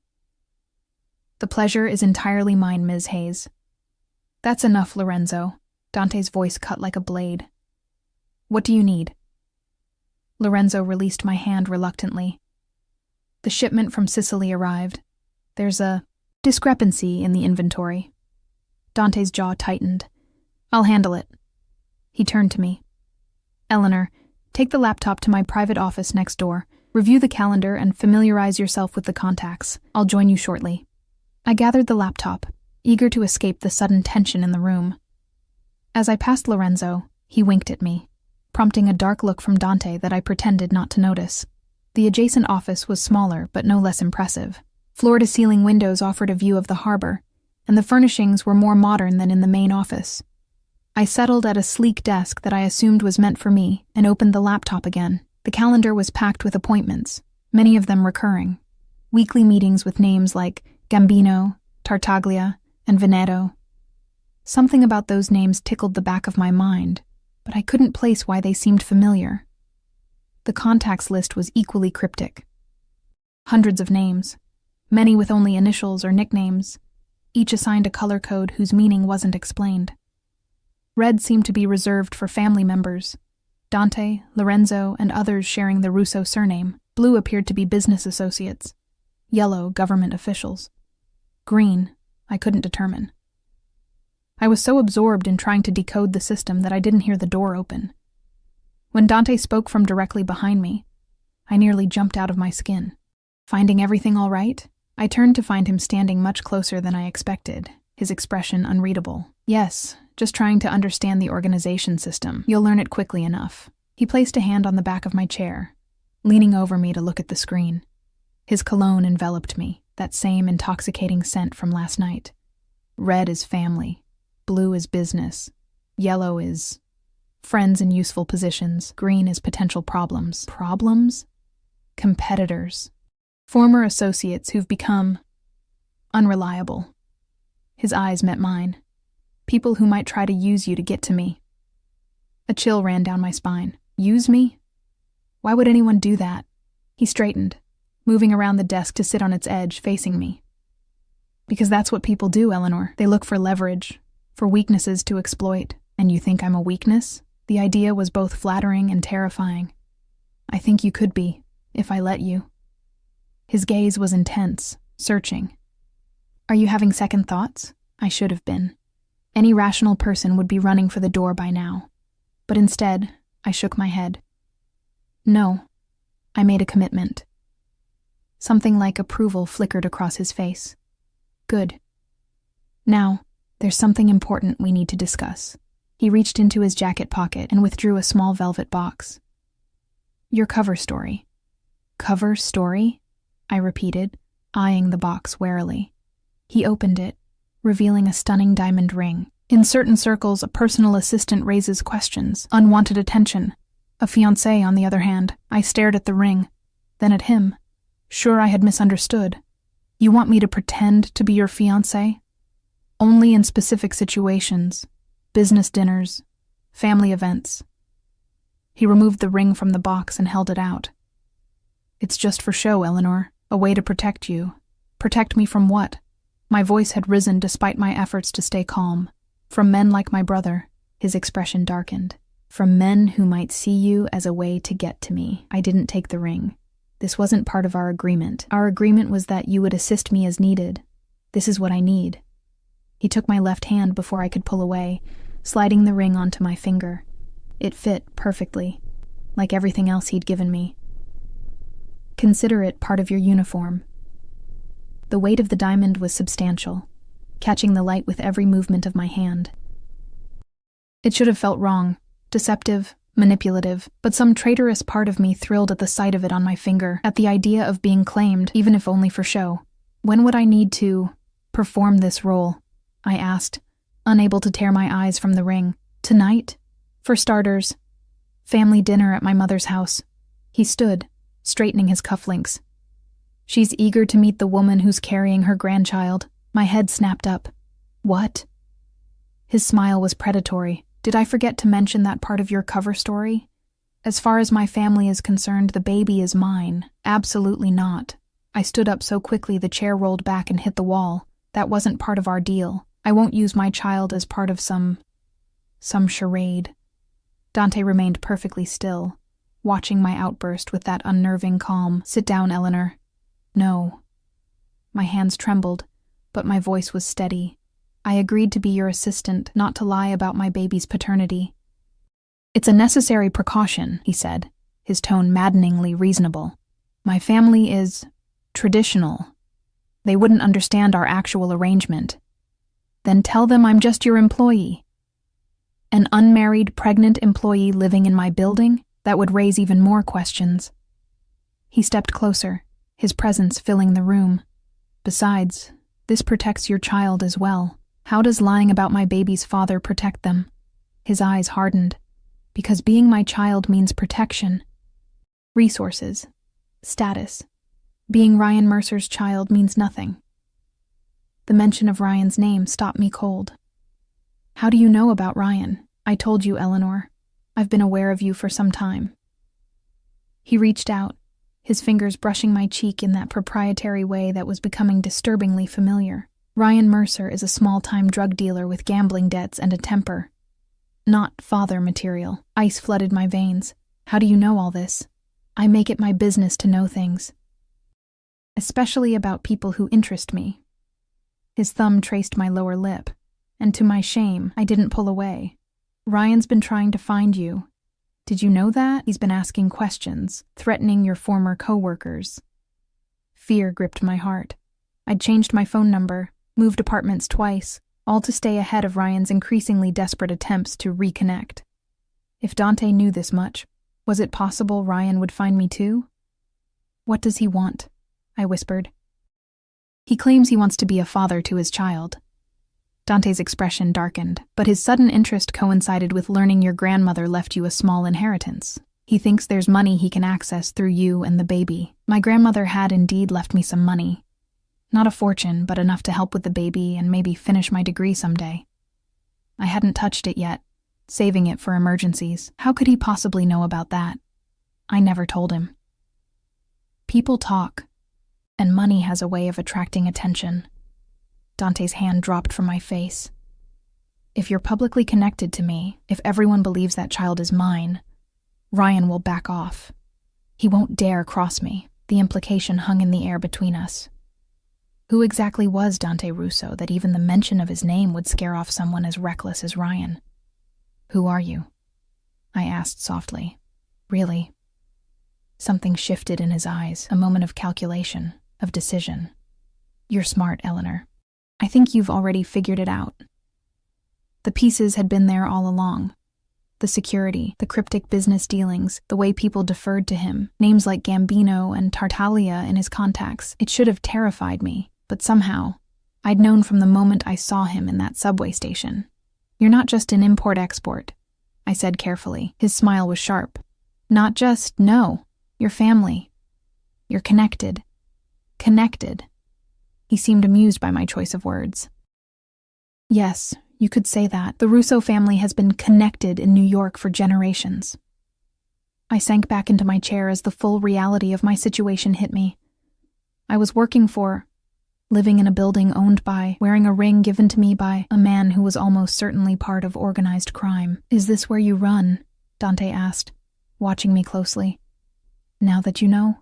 The pleasure is entirely mine, Ms. Hayes. That's enough, Lorenzo. Dante's voice cut like a blade. What do you need? Lorenzo released my hand reluctantly. The shipment from Sicily arrived. There's a discrepancy in the inventory. Dante's jaw tightened. I'll handle it. He turned to me. Eleanor, take the laptop to my private office next door. Review the calendar and familiarize yourself with the contacts. I'll join you shortly. I gathered the laptop, eager to escape the sudden tension in the room. As I passed Lorenzo, he winked at me, prompting a dark look from Dante that I pretended not to notice. The adjacent office was smaller, but no less impressive. Floor-to-ceiling windows offered a view of the harbor, and the furnishings were more modern than in the main office. I settled at a sleek desk that I assumed was meant for me and opened the laptop again. The calendar was packed with appointments, many of them recurring. Weekly meetings with names like Gambino, Tartaglia, and Veneto. Something about those names tickled the back of my mind, but I couldn't place why they seemed familiar. The contacts list was equally cryptic. Hundreds of names, many with only initials or nicknames, each assigned a color code whose meaning wasn't explained. Red seemed to be reserved for family members, Dante, Lorenzo, and others sharing the Russo surname. Blue appeared to be business associates. Yellow, government officials. Green, I couldn't determine. I was so absorbed in trying to decode the system that I didn't hear the door open. When Dante spoke from directly behind me, I nearly jumped out of my skin. Finding everything all right, I turned to find him standing much closer than I expected, his expression unreadable. Yes, just trying to understand the organization system. You'll learn it quickly enough. He placed a hand on the back of my chair, leaning over me to look at the screen. His cologne enveloped me, that same intoxicating scent from last night. Red is family. Blue is business. Yellow is friends in useful positions. Green is potential problems. Problems? Competitors. Former associates who've become unreliable. His eyes met mine. People who might try to use you to get to me. A chill ran down my spine. Use me? Why would anyone do that? He straightened, moving around the desk to sit on its edge, facing me. Because that's what people do, Eleanor. They look for leverage, for weaknesses to exploit. And you think I'm a weakness? The idea was both flattering and terrifying. I think you could be, if I let you. His gaze was intense, searching. Are you having second thoughts? I should have been. Any rational person would be running for the door by now. But instead, I shook my head. No, I made a commitment. Something like approval flickered across his face. Good. Now, there's something important we need to discuss. He reached into his jacket pocket and withdrew a small velvet box. Your cover story. Cover story? I repeated, eyeing the box warily. He opened it, revealing a stunning diamond ring. In certain circles, a personal assistant raises questions, unwanted attention. A fiancé, on the other hand. I stared at the ring, then at him. Sure I had misunderstood. You want me to pretend to be your fiancé? Only in specific situations. Business dinners, family events. He removed the ring from the box and held it out. It's just for show, Eleanor. A way to protect you. Protect me from what? My voice had risen despite my efforts to stay calm. From men like my brother. His expression darkened. From men who might see you as a way to get to me. I didn't take the ring. This wasn't part of our agreement. Our agreement was that you would assist me as needed. This is what I need. He took my left hand before I could pull away, sliding the ring onto my finger. It fit perfectly, like everything else he'd given me. Consider it part of your uniform. The weight of the diamond was substantial, catching the light with every movement of my hand. It should have felt wrong, deceptive, manipulative, but some traitorous part of me thrilled at the sight of it on my finger, at the idea of being claimed, even if only for show. When would I need to perform this role? I asked, unable to tear my eyes from the ring. Tonight? For starters, family dinner at my mother's house. He stood, straightening his cufflinks. She's eager to meet the woman who's carrying her grandchild. My head snapped up. What? His smile was predatory. Did I forget to mention that part of your cover story? As far as my family is concerned, the baby is mine. Absolutely not. I stood up so quickly the chair rolled back and hit the wall. That wasn't part of our deal. I won't use my child as part of some charade. Dante remained perfectly still, watching my outburst with that unnerving calm. Sit down, Eleanor. No. My hands trembled, but my voice was steady. I agreed to be your assistant, not to lie about my baby's paternity. It's a necessary precaution, he said, his tone maddeningly reasonable. My family is traditional. They wouldn't understand our actual arrangement. Then tell them I'm just your employee. An unmarried, pregnant employee living in my building? That would raise even more questions. He stepped closer, his presence filling the room. Besides, this protects your child as well. How does lying about my baby's father protect them? His eyes hardened. Because being my child means protection. Resources. Status. Being Ryan Mercer's child means nothing. The mention of Ryan's name stopped me cold. How do you know about Ryan? I told you, Eleanor. I've been aware of you for some time. He reached out, his fingers brushing my cheek in that proprietary way that was becoming disturbingly familiar. Ryan Mercer is a small-time drug dealer with gambling debts and a temper. Not father material. Ice flooded my veins. How do you know all this? I make it my business to know things. Especially about people who interest me. His thumb traced my lower lip, and to my shame, I didn't pull away. Ryan's been trying to find you. Did you know that? He's been asking questions, threatening your former co-workers. Fear gripped my heart. I'd changed my phone number, moved apartments twice, all to stay ahead of Ryan's increasingly desperate attempts to reconnect. If Dante knew this much, was it possible Ryan would find me too? What does he want? I whispered. He claims he wants to be a father to his child. Dante's expression darkened, but his sudden interest coincided with learning your grandmother left you a small inheritance. He thinks there's money he can access through you and the baby. My grandmother had indeed left me some money. Not a fortune, but enough to help with the baby and maybe finish my degree someday. I hadn't touched it yet, saving it for emergencies. How could he possibly know about that? I never told him. People talk, and money has a way of attracting attention. Dante's hand dropped from my face. If you're publicly connected to me, if everyone believes that child is mine, Ryan will back off. He won't dare cross me. The implication hung in the air between us. Who exactly was Dante Russo that even the mention of his name would scare off someone as reckless as Ryan? Who are you? I asked softly. Really? Something shifted in his eyes, a moment of calculation, of decision. You're smart, Eleanor. I think you've already figured it out. The pieces had been there all along. The security, the cryptic business dealings, the way people deferred to him, names like Gambino and Tartaglia in his contacts. It should have terrified me, but somehow, I'd known from the moment I saw him in that subway station. You're not just an import-export, I said carefully. His smile was sharp. Not just, no, you're family. You're connected. Connected. He seemed amused by my choice of words. Yes, you could say that. The Russo family has been connected in New York for generations. I sank back into my chair as the full reality of my situation hit me. I was living in a building owned by, wearing a ring given to me by, a man who was almost certainly part of organized crime. Is this where you run? Dante asked, watching me closely. Now that you know?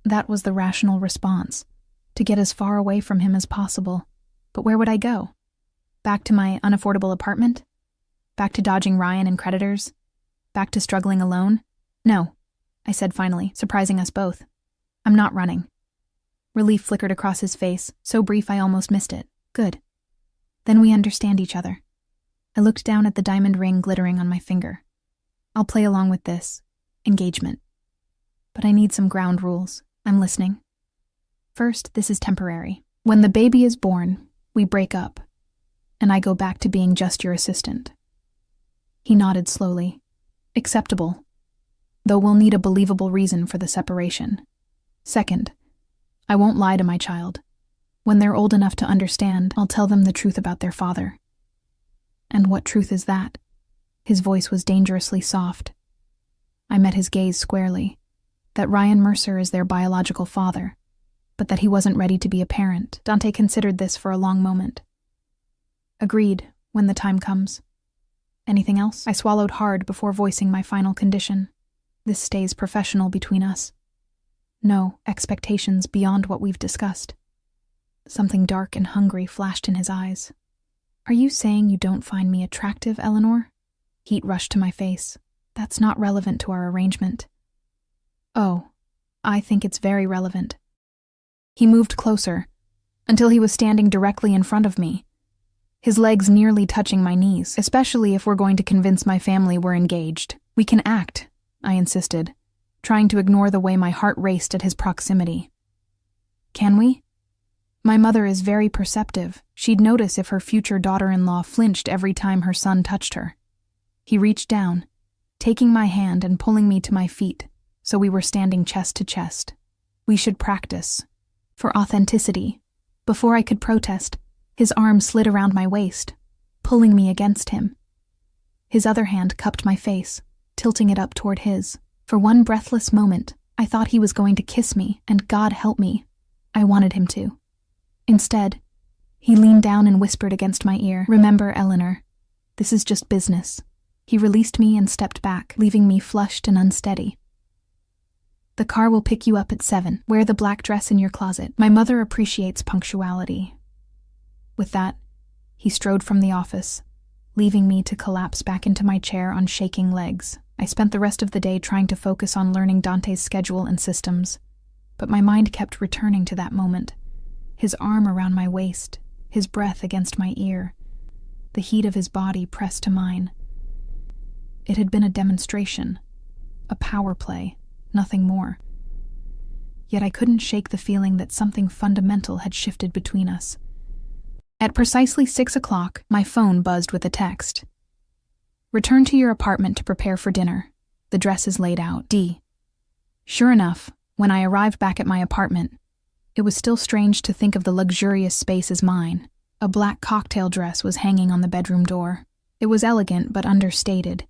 That was the rational response, to get as far away from him as possible. But where would I go? Back to my unaffordable apartment? Back to dodging Ryan and creditors? Back to struggling alone? No, I said finally, surprising us both. I'm not running. Relief flickered across his face, so brief I almost missed it. Good. Then we understand each other. I looked down at the diamond ring glittering on my finger. I'll play along with this. Engagement. But I need some ground rules. I'm listening. First, this is temporary. When the baby is born, we break up, and I go back to being just your assistant. He nodded slowly. Acceptable, though we'll need a believable reason for the separation. Second, I won't lie to my child. When they're old enough to understand, I'll tell them the truth about their father. And what truth is that? His voice was dangerously soft. I met his gaze squarely. That Ryan Mercer is their biological father, but that he wasn't ready to be a parent. Dante considered this for a long moment. Agreed, when the time comes. Anything else? I swallowed hard before voicing my final condition. This stays professional between us. No expectations beyond what we've discussed. Something dark and hungry flashed in his eyes. Are you saying you don't find me attractive, Eleanor? Heat rushed to my face. That's not relevant to our arrangement. Oh, I think it's very relevant. He moved closer, until he was standing directly in front of me, his legs nearly touching my knees, especially if we're going to convince my family we're engaged. We can act, I insisted, trying to ignore the way my heart raced at his proximity. Can we? My mother is very perceptive. She'd notice if her future daughter-in-law flinched every time her son touched her. He reached down, taking my hand and pulling me to my feet, so we were standing chest to chest. We should practice. For authenticity. Before I could protest, his arm slid around my waist, pulling me against him. His other hand cupped my face, tilting it up toward his. For one breathless moment, I thought he was going to kiss me, and God help me, I wanted him to. Instead, he leaned down and whispered against my ear, "Remember, Eleanor, this is just business." He released me and stepped back, leaving me flushed and unsteady. The car will pick you up at 7. Wear the black dress in your closet. My mother appreciates punctuality. With that, he strode from the office, leaving me to collapse back into my chair on shaking legs. I spent the rest of the day trying to focus on learning Dante's schedule and systems, but my mind kept returning to that moment. His arm around my waist, his breath against my ear, the heat of his body pressed to mine. It had been a demonstration, a power play, nothing more. Yet I couldn't shake the feeling that something fundamental had shifted between us. At precisely 6 o'clock, my phone buzzed with a text. "Return to your apartment to prepare for dinner. The dress is laid out. D." Sure enough, when I arrived back at my apartment, it was still strange to think of the luxurious space as mine. A black cocktail dress was hanging on the bedroom door. It was elegant but understated.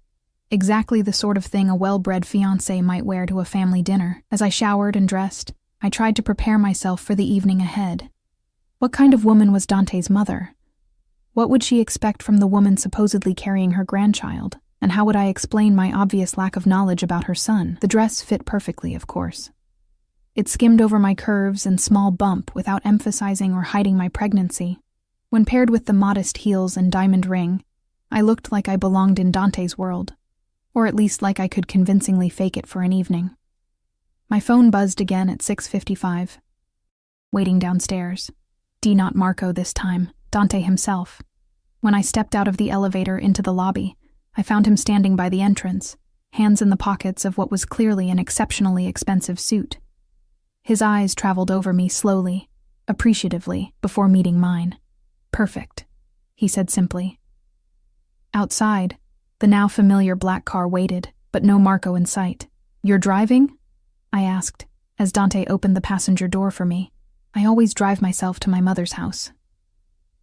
Exactly the sort of thing a well-bred fiancé might wear to a family dinner. As I showered and dressed, I tried to prepare myself for the evening ahead. What kind of woman was Dante's mother? What would she expect from the woman supposedly carrying her grandchild? And how would I explain my obvious lack of knowledge about her son? The dress fit perfectly, of course. It skimmed over my curves and small bump without emphasizing or hiding my pregnancy. When paired with the modest heels and diamond ring, I looked like I belonged in Dante's world. Or at least like I could convincingly fake it for an evening. My phone buzzed again at 6:55. Waiting downstairs. Not Marco this time, Dante himself. When I stepped out of the elevator into the lobby, I found him standing by the entrance, hands in the pockets of what was clearly an exceptionally expensive suit. His eyes traveled over me slowly, appreciatively, before meeting mine. "Perfect," he said simply. Outside, the now familiar black car waited, but no Marco in sight. "You're driving?" I asked, as Dante opened the passenger door for me. I always drive myself to my mother's house.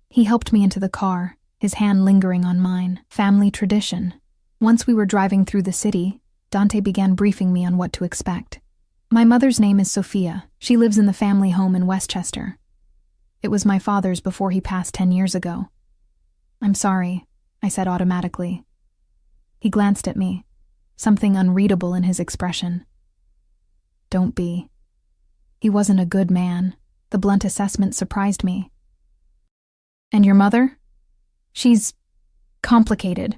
He helped me into the car, his hand lingering on mine. Family tradition. Once we were driving through the city, Dante began briefing me on what to expect. "My mother's name is Sophia. She lives in the family home in Westchester. It was my father's before he passed 10 years ago." "I'm sorry," I said automatically. He glanced at me, something unreadable in his expression. "Don't be." He wasn't a good man. The blunt assessment surprised me. "And your mother?" "She's complicated.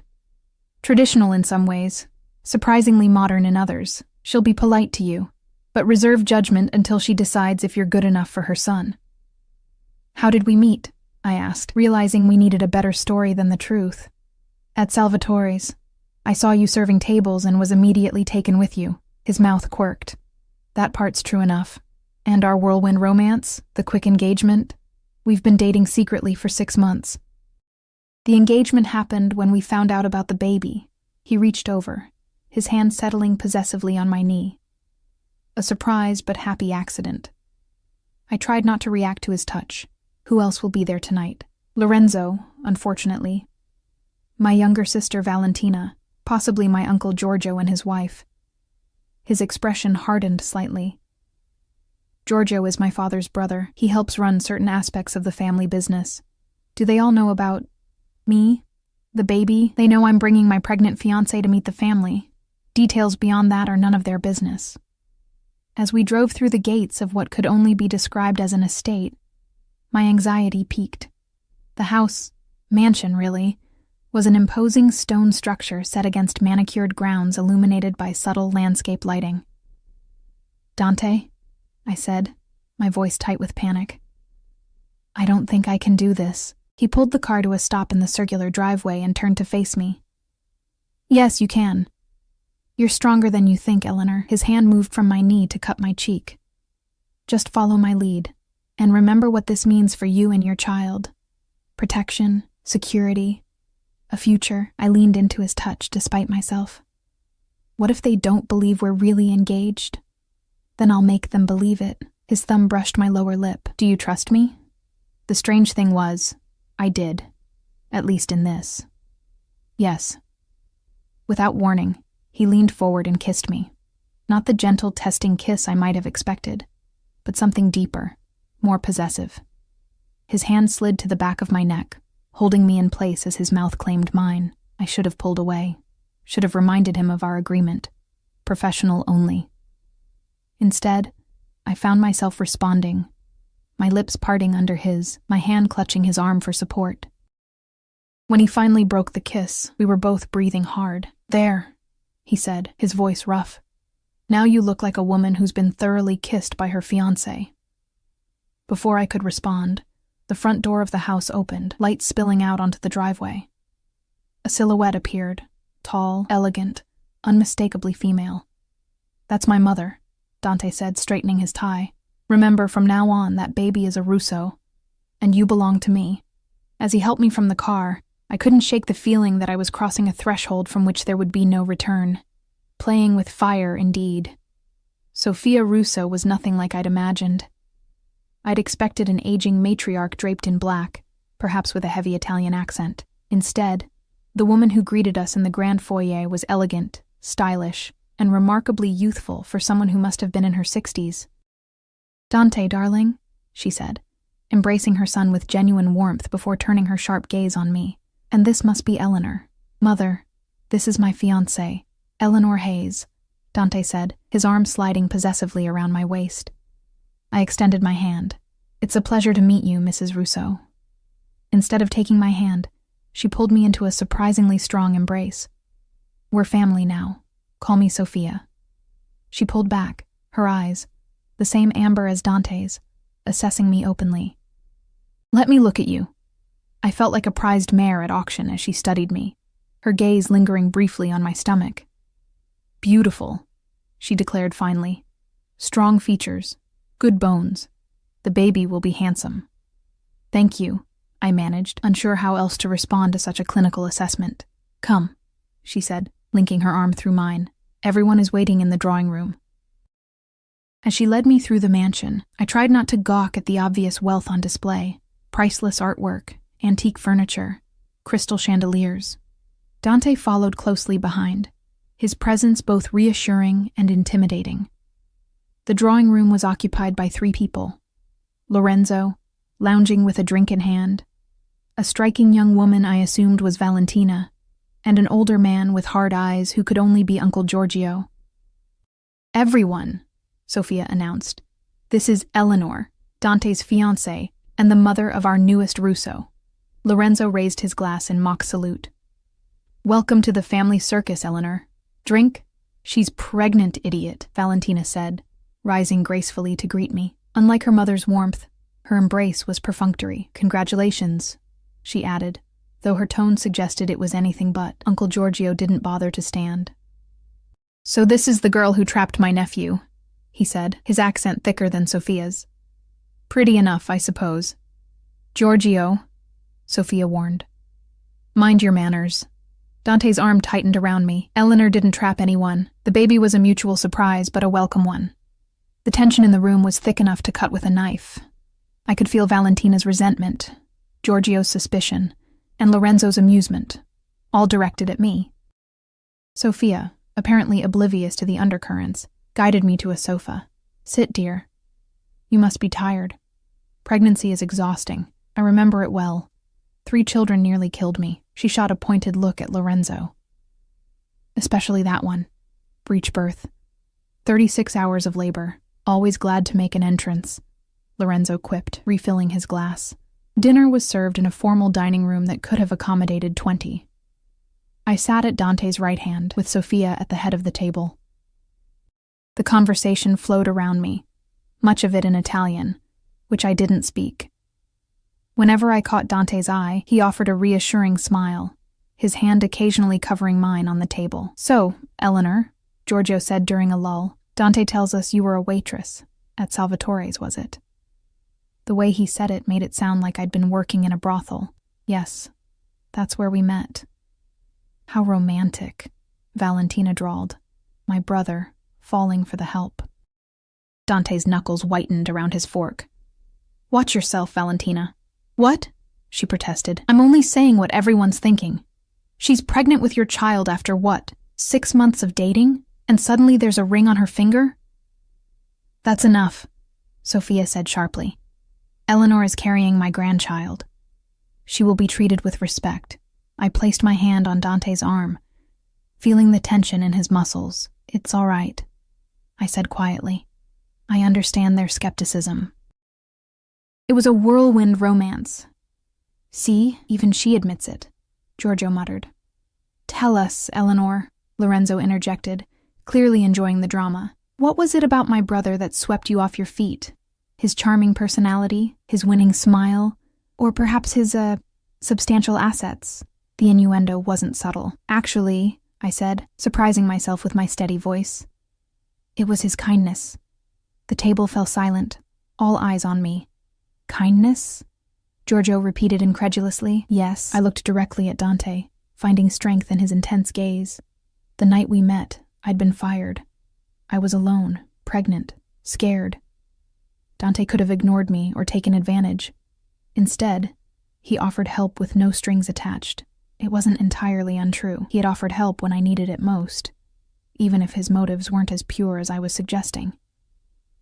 Traditional in some ways, surprisingly modern in others. She'll be polite to you, but reserve judgment until she decides if you're good enough for her son." "How did we meet?" I asked, realizing we needed a better story than the truth. "At Salvatore's. I saw you serving tables and was immediately taken with you. His mouth quirked. That part's true enough. And our whirlwind romance, the quick engagement? We've been dating secretly for 6 months. The engagement happened when we found out about the baby. He reached over, his hand settling possessively on my knee. A surprise but happy accident. I tried not to react to his touch. Who else will be there tonight? Lorenzo, unfortunately. My younger sister Valentina, possibly my uncle Giorgio and his wife. His expression hardened slightly. Giorgio is my father's brother. He helps run certain aspects of the family business. Do they all know about me? The baby? They know I'm bringing my pregnant fiancé to meet the family. Details beyond that are none of their business. As we drove through the gates of what could only be described as an estate, my anxiety peaked. The house, mansion really, was an imposing stone structure set against manicured grounds illuminated by subtle landscape lighting. "Dante," I said, my voice tight with panic. "I don't think I can do this." He pulled the car to a stop in the circular driveway and turned to face me. "Yes, you can. You're stronger than you think, Eleanor." His hand moved from my knee to cup my cheek. "Just follow my lead, and remember what this means for you and your child. Protection, security, a future." I leaned into his touch despite myself. "What if they don't believe we're really engaged? Then I'll make them believe it." His thumb brushed my lower lip. "Do you trust me?" The strange thing was, I did. At least in this. "Yes." Without warning, he leaned forward and kissed me. Not the gentle, testing kiss I might have expected, but something deeper, more possessive. His hand slid to the back of my neck, holding me in place as his mouth claimed mine. I should have pulled away, should have reminded him of our agreement. Professional only. Instead, I found myself responding, my lips parting under his, my hand clutching his arm for support. When he finally broke the kiss, we were both breathing hard. "There," he said, his voice rough. "Now you look like a woman who's been thoroughly kissed by her fiancé." Before I could respond, the front door of the house opened, light spilling out onto the driveway. A silhouette appeared, tall, elegant, unmistakably female. "That's my mother," Dante said, straightening his tie. "Remember, from now on, that baby is a Russo, and you belong to me." As he helped me from the car, I couldn't shake the feeling that I was crossing a threshold from which there would be no return. Playing with fire, indeed. Sofia Russo was nothing like I'd imagined. I'd expected an aging matriarch draped in black, perhaps with a heavy Italian accent. Instead, the woman who greeted us in the grand foyer was elegant, stylish, and remarkably youthful for someone who must have been in her 60s. "Dante, darling," she said, embracing her son with genuine warmth before turning her sharp gaze on me. "And this must be Eleanor." "Mother, this is my fiancée, Eleanor Hayes," Dante said, his arm sliding possessively around my waist. I extended my hand. "It's a pleasure to meet you, Mrs. Russo." Instead of taking my hand, she pulled me into a surprisingly strong embrace. "We're family now. Call me Sophia." She pulled back, her eyes, the same amber as Dante's, assessing me openly. "Let me look at you." I felt like a prized mare at auction as she studied me, her gaze lingering briefly on my stomach. "Beautiful," she declared finally. "Strong features, good bones. The baby will be handsome." "Thank you," I managed, unsure how else to respond to such a clinical assessment. "Come," she said, linking her arm through mine. "Everyone is waiting in the drawing room." As she led me through the mansion, I tried not to gawk at the obvious wealth on display. Priceless artwork, antique furniture, crystal chandeliers. Dante followed closely behind, his presence both reassuring and intimidating. The drawing room was occupied by 3 people. Lorenzo, lounging with a drink in hand, a striking young woman I assumed was Valentina, and an older man with hard eyes who could only be Uncle Giorgio. "Everyone," Sophia announced. "This is Eleanor, Dante's fiancée, and the mother of our newest Russo." Lorenzo raised his glass in mock salute. "Welcome to the family circus, Eleanor. Drink?" "She's pregnant, idiot," Valentina said, rising gracefully to greet me. Unlike her mother's warmth, her embrace was perfunctory. "Congratulations," she added, though her tone suggested it was anything but. Uncle Giorgio didn't bother to stand. "So this is the girl who trapped my nephew," he said, his accent thicker than Sophia's. "Pretty enough, I suppose." "Giorgio," Sophia warned. "Mind your manners." Dante's arm tightened around me. Eleanor didn't trap anyone. The baby was a mutual surprise, but a welcome one. The tension in the room was thick enough to cut with a knife. I could feel Valentina's resentment, Giorgio's suspicion, and Lorenzo's amusement, all directed at me. Sophia, apparently oblivious to the undercurrents, guided me to a sofa. "Sit, dear. You must be tired. Pregnancy is exhausting. I remember it well. 3 children nearly killed me." She shot a pointed look at Lorenzo. "Especially that one. Breech birth. 36 hours of labor. Always glad to make an entrance," Lorenzo quipped, refilling his glass. Dinner was served in a formal dining room that could have accommodated 20. I sat at Dante's right hand, with Sophia at the head of the table. The conversation flowed around me, much of it in Italian, which I didn't speak. Whenever I caught Dante's eye, he offered a reassuring smile, his hand occasionally covering mine on the table. "So, Eleanor," Giorgio said during a lull, "Dante tells us you were a waitress. At Salvatore's, was it?" The way he said it made it sound like I'd been working in a brothel. "Yes, that's where we met." "How romantic," Valentina drawled. "My brother, falling for the help." Dante's knuckles whitened around his fork. "Watch yourself, Valentina." "What?" she protested. "I'm only saying what everyone's thinking. She's pregnant with your child after what, 6 months of dating? And suddenly there's a ring on her finger?" "That's enough," Sophia said sharply. "Eleanor is carrying my grandchild. She will be treated with respect." I placed my hand on Dante's arm, feeling the tension in his muscles. "It's all right," I said quietly. "I understand their skepticism." It was a whirlwind romance. "See, even she admits it," Giorgio muttered. "Tell us, Eleanor," Lorenzo interjected, clearly enjoying the drama. "What was it about my brother that swept you off your feet? His charming personality, his winning smile, or perhaps his, substantial assets?" The innuendo wasn't subtle. "Actually," I said, surprising myself with my steady voice, "it was his kindness." The table fell silent, all eyes on me. "Kindness?" Giorgio repeated incredulously. "Yes." I looked directly at Dante, finding strength in his intense gaze. "The night we met, I'd been fired. I was alone, pregnant, scared. Dante could have ignored me or taken advantage. Instead, he offered help with no strings attached. It wasn't entirely untrue. He had offered help when I needed it most, even if his motives weren't as pure as I was suggesting.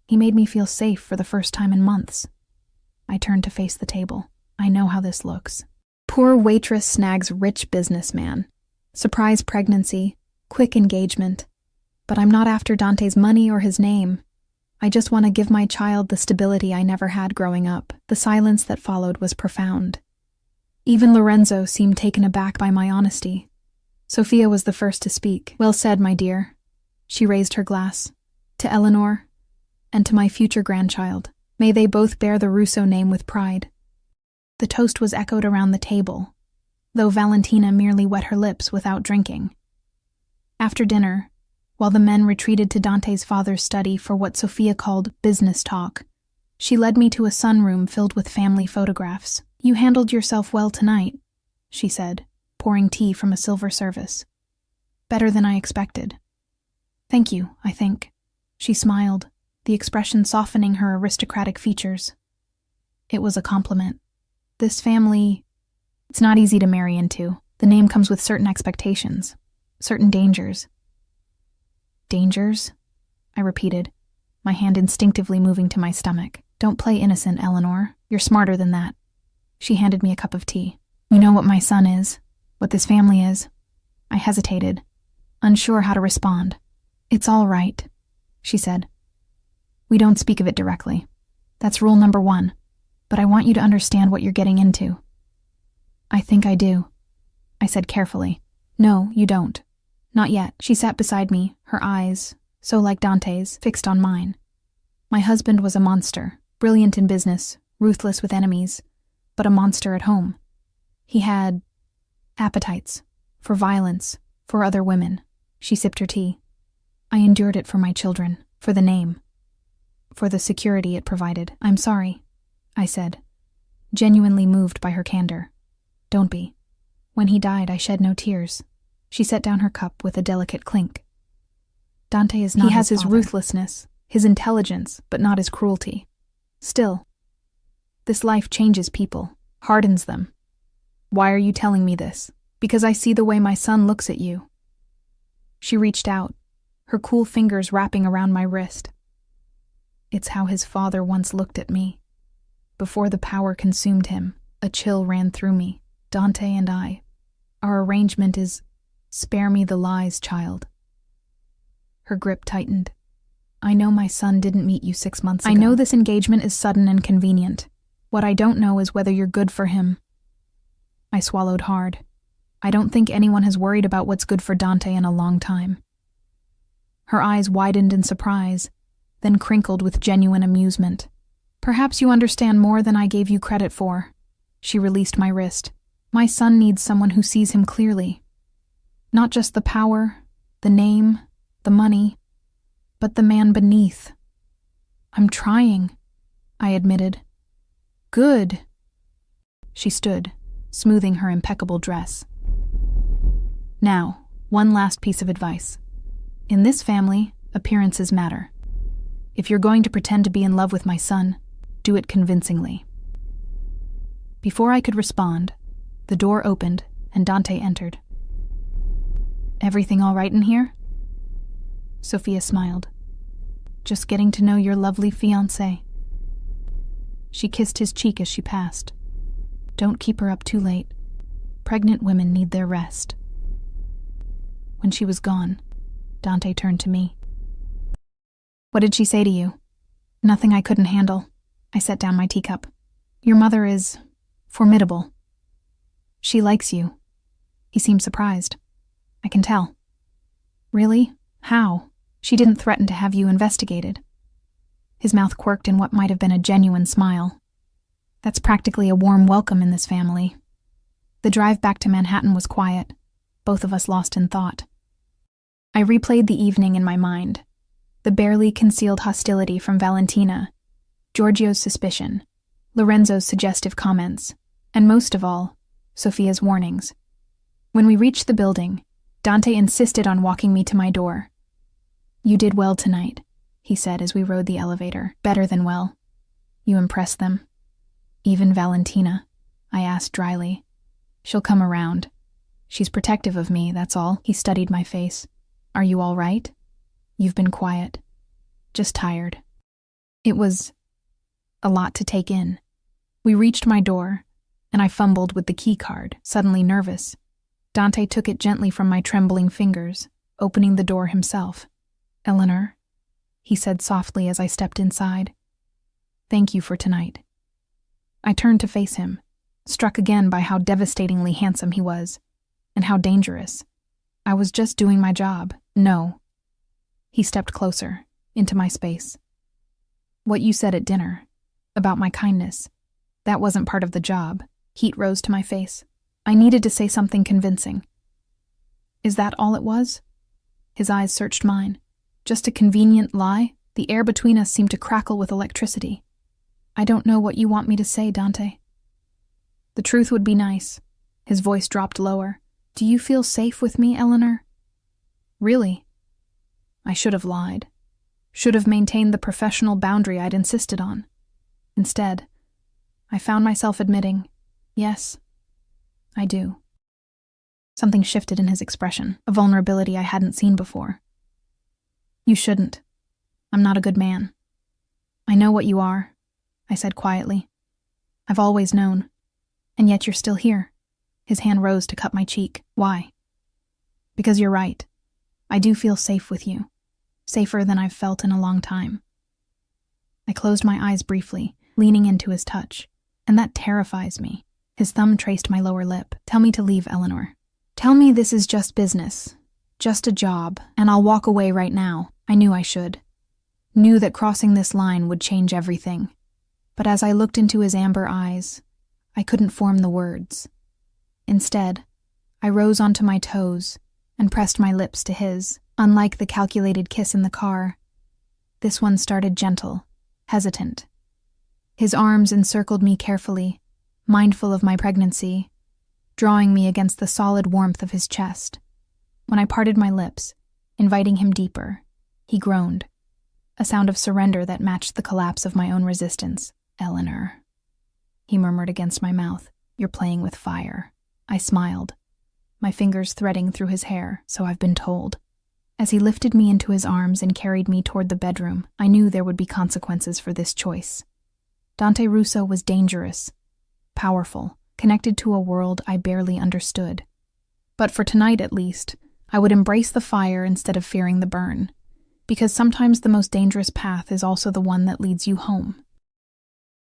He made me feel safe for the first time in months." I turned to face the table. "I know how this looks. Poor waitress snags rich businessman. Surprise pregnancy, quick engagement. But I'm not after Dante's money or his name. I just want to give my child the stability I never had growing up." The silence that followed was profound. Even Lorenzo seemed taken aback by my honesty. Sophia was the first to speak. "Well said, my dear." She raised her glass. "To Eleanor, and to my future grandchild. May they both bear the Russo name with pride." The toast was echoed around the table, though Valentina merely wet her lips without drinking. After dinner, while the men retreated to Dante's father's study for what Sophia called business talk, she led me to a sunroom filled with family photographs. "You handled yourself well tonight," she said, pouring tea from a silver service. "Better than I expected." "Thank you, I think." She smiled, the expression softening her aristocratic features. "It was a compliment. This family, it's not easy to marry into. The name comes with certain expectations, certain dangers." "Dangers?" I repeated, my hand instinctively moving to my stomach. "Don't play innocent, Eleanor. You're smarter than that." She handed me a cup of tea. "You know what my son is, what this family is." I hesitated, unsure how to respond. "It's all right," she said. "We don't speak of it directly. That's rule number 1. But I want you to understand what you're getting into." "I think I do," I said carefully. "No, you don't. Not yet." She sat beside me, her eyes, so like Dante's, fixed on mine. "My husband was a monster, brilliant in business, ruthless with enemies, but a monster at home. He had Appetites. For violence. For other women. She sipped her tea. I endured it for my children. For the name. For the security it provided. I'm sorry, I said, genuinely moved by her candor. Don't be. When he died, I shed no tears. She set down her cup with a delicate clink. Dante is not He has his ruthlessness, his intelligence, but not his cruelty. Still, this life changes people, hardens them. Why are you telling me this? Because I see the way my son looks at you. She reached out, her cool fingers wrapping around my wrist. It's how his father once looked at me. Before the power consumed him, a chill ran through me. Dante and I. Our arrangement is, spare me the lies, child. Her grip tightened. I know my son didn't meet you 6 months ago. I know this engagement is sudden and convenient. What I don't know is whether you're good for him. I swallowed hard. I don't think anyone has worried about what's good for Dante in a long time. Her eyes widened in surprise, then crinkled with genuine amusement. Perhaps you understand more than I gave you credit for. She released my wrist. My son needs someone who sees him clearly. Not just the power, the name, the money, but the man beneath. I'm trying, I admitted. Good. She stood, smoothing her impeccable dress. Now, one last piece of advice. In this family, appearances matter. If you're going to pretend to be in love with my son, do it convincingly. Before I could respond, the door opened and Dante entered. Everything all right in here? Sophia smiled. Just getting to know your lovely fiancé. She kissed his cheek as she passed. Don't keep her up too late. Pregnant women need their rest. When she was gone, Dante turned to me. What did she say to you? Nothing I couldn't handle. I set down my teacup. Your mother is formidable. She likes you. He seemed surprised. I can tell. Really? How? She didn't threaten to have you investigated. His mouth quirked in what might have been a genuine smile. That's practically a warm welcome in this family. The drive back to Manhattan was quiet, both of us lost in thought. I replayed the evening in my mind. The barely concealed hostility from Valentina, Giorgio's suspicion, Lorenzo's suggestive comments, and most of all, Sophia's warnings. When we reached the building, Dante insisted on walking me to my door. You did well tonight, he said as we rode the elevator. Better than well. You impressed them. Even Valentina, I asked dryly. She'll come around. She's protective of me, that's all. He studied my face. Are you all right? You've been quiet. Just tired. It was a lot to take in. We reached my door, and I fumbled with the key card, suddenly nervous. Dante took it gently from my trembling fingers, opening the door himself. Eleanor, he said softly as I stepped inside. Thank you for tonight. I turned to face him, struck again by how devastatingly handsome he was, and how dangerous. I was just doing my job. No. He stepped closer, into my space. What you said at dinner, about my kindness, that wasn't part of the job. Heat rose to my face. I needed to say something convincing. Is that all it was? His eyes searched mine. Just a convenient lie? The air between us seemed to crackle with electricity. I don't know what you want me to say, Dante. The truth would be nice. His voice dropped lower. Do you feel safe with me, Eleanor? Really? I should have lied. Should have maintained the professional boundary I'd insisted on. Instead, I found myself admitting, yes, I do. Something shifted in his expression, a vulnerability I hadn't seen before. You shouldn't. I'm not a good man. I know what you are, I said quietly. I've always known. And yet you're still here. His hand rose to cut my cheek. Why? Because you're right. I do feel safe with you. Safer than I've felt in a long time. I closed my eyes briefly, leaning into his touch. And that terrifies me. His thumb traced my lower lip. Tell me to leave, Eleanor. Tell me this is just business. Just a job, and I'll walk away right now. I knew I should. Knew that crossing this line would change everything. But as I looked into his amber eyes, I couldn't form the words. Instead, I rose onto my toes and pressed my lips to his. Unlike the calculated kiss in the car, this one started gentle, hesitant. His arms encircled me carefully, mindful of my pregnancy, drawing me against the solid warmth of his chest. When I parted my lips, inviting him deeper, he groaned, a sound of surrender that matched the collapse of my own resistance. "Eleanor," he murmured against my mouth, "you're playing with fire." I smiled, my fingers threading through his hair, "So I've been told." As he lifted me into his arms and carried me toward the bedroom, I knew there would be consequences for this choice. Dante Russo was dangerous, powerful, connected to a world I barely understood. But for tonight, at least, I would embrace the fire instead of fearing the burn, because sometimes the most dangerous path is also the one that leads you home.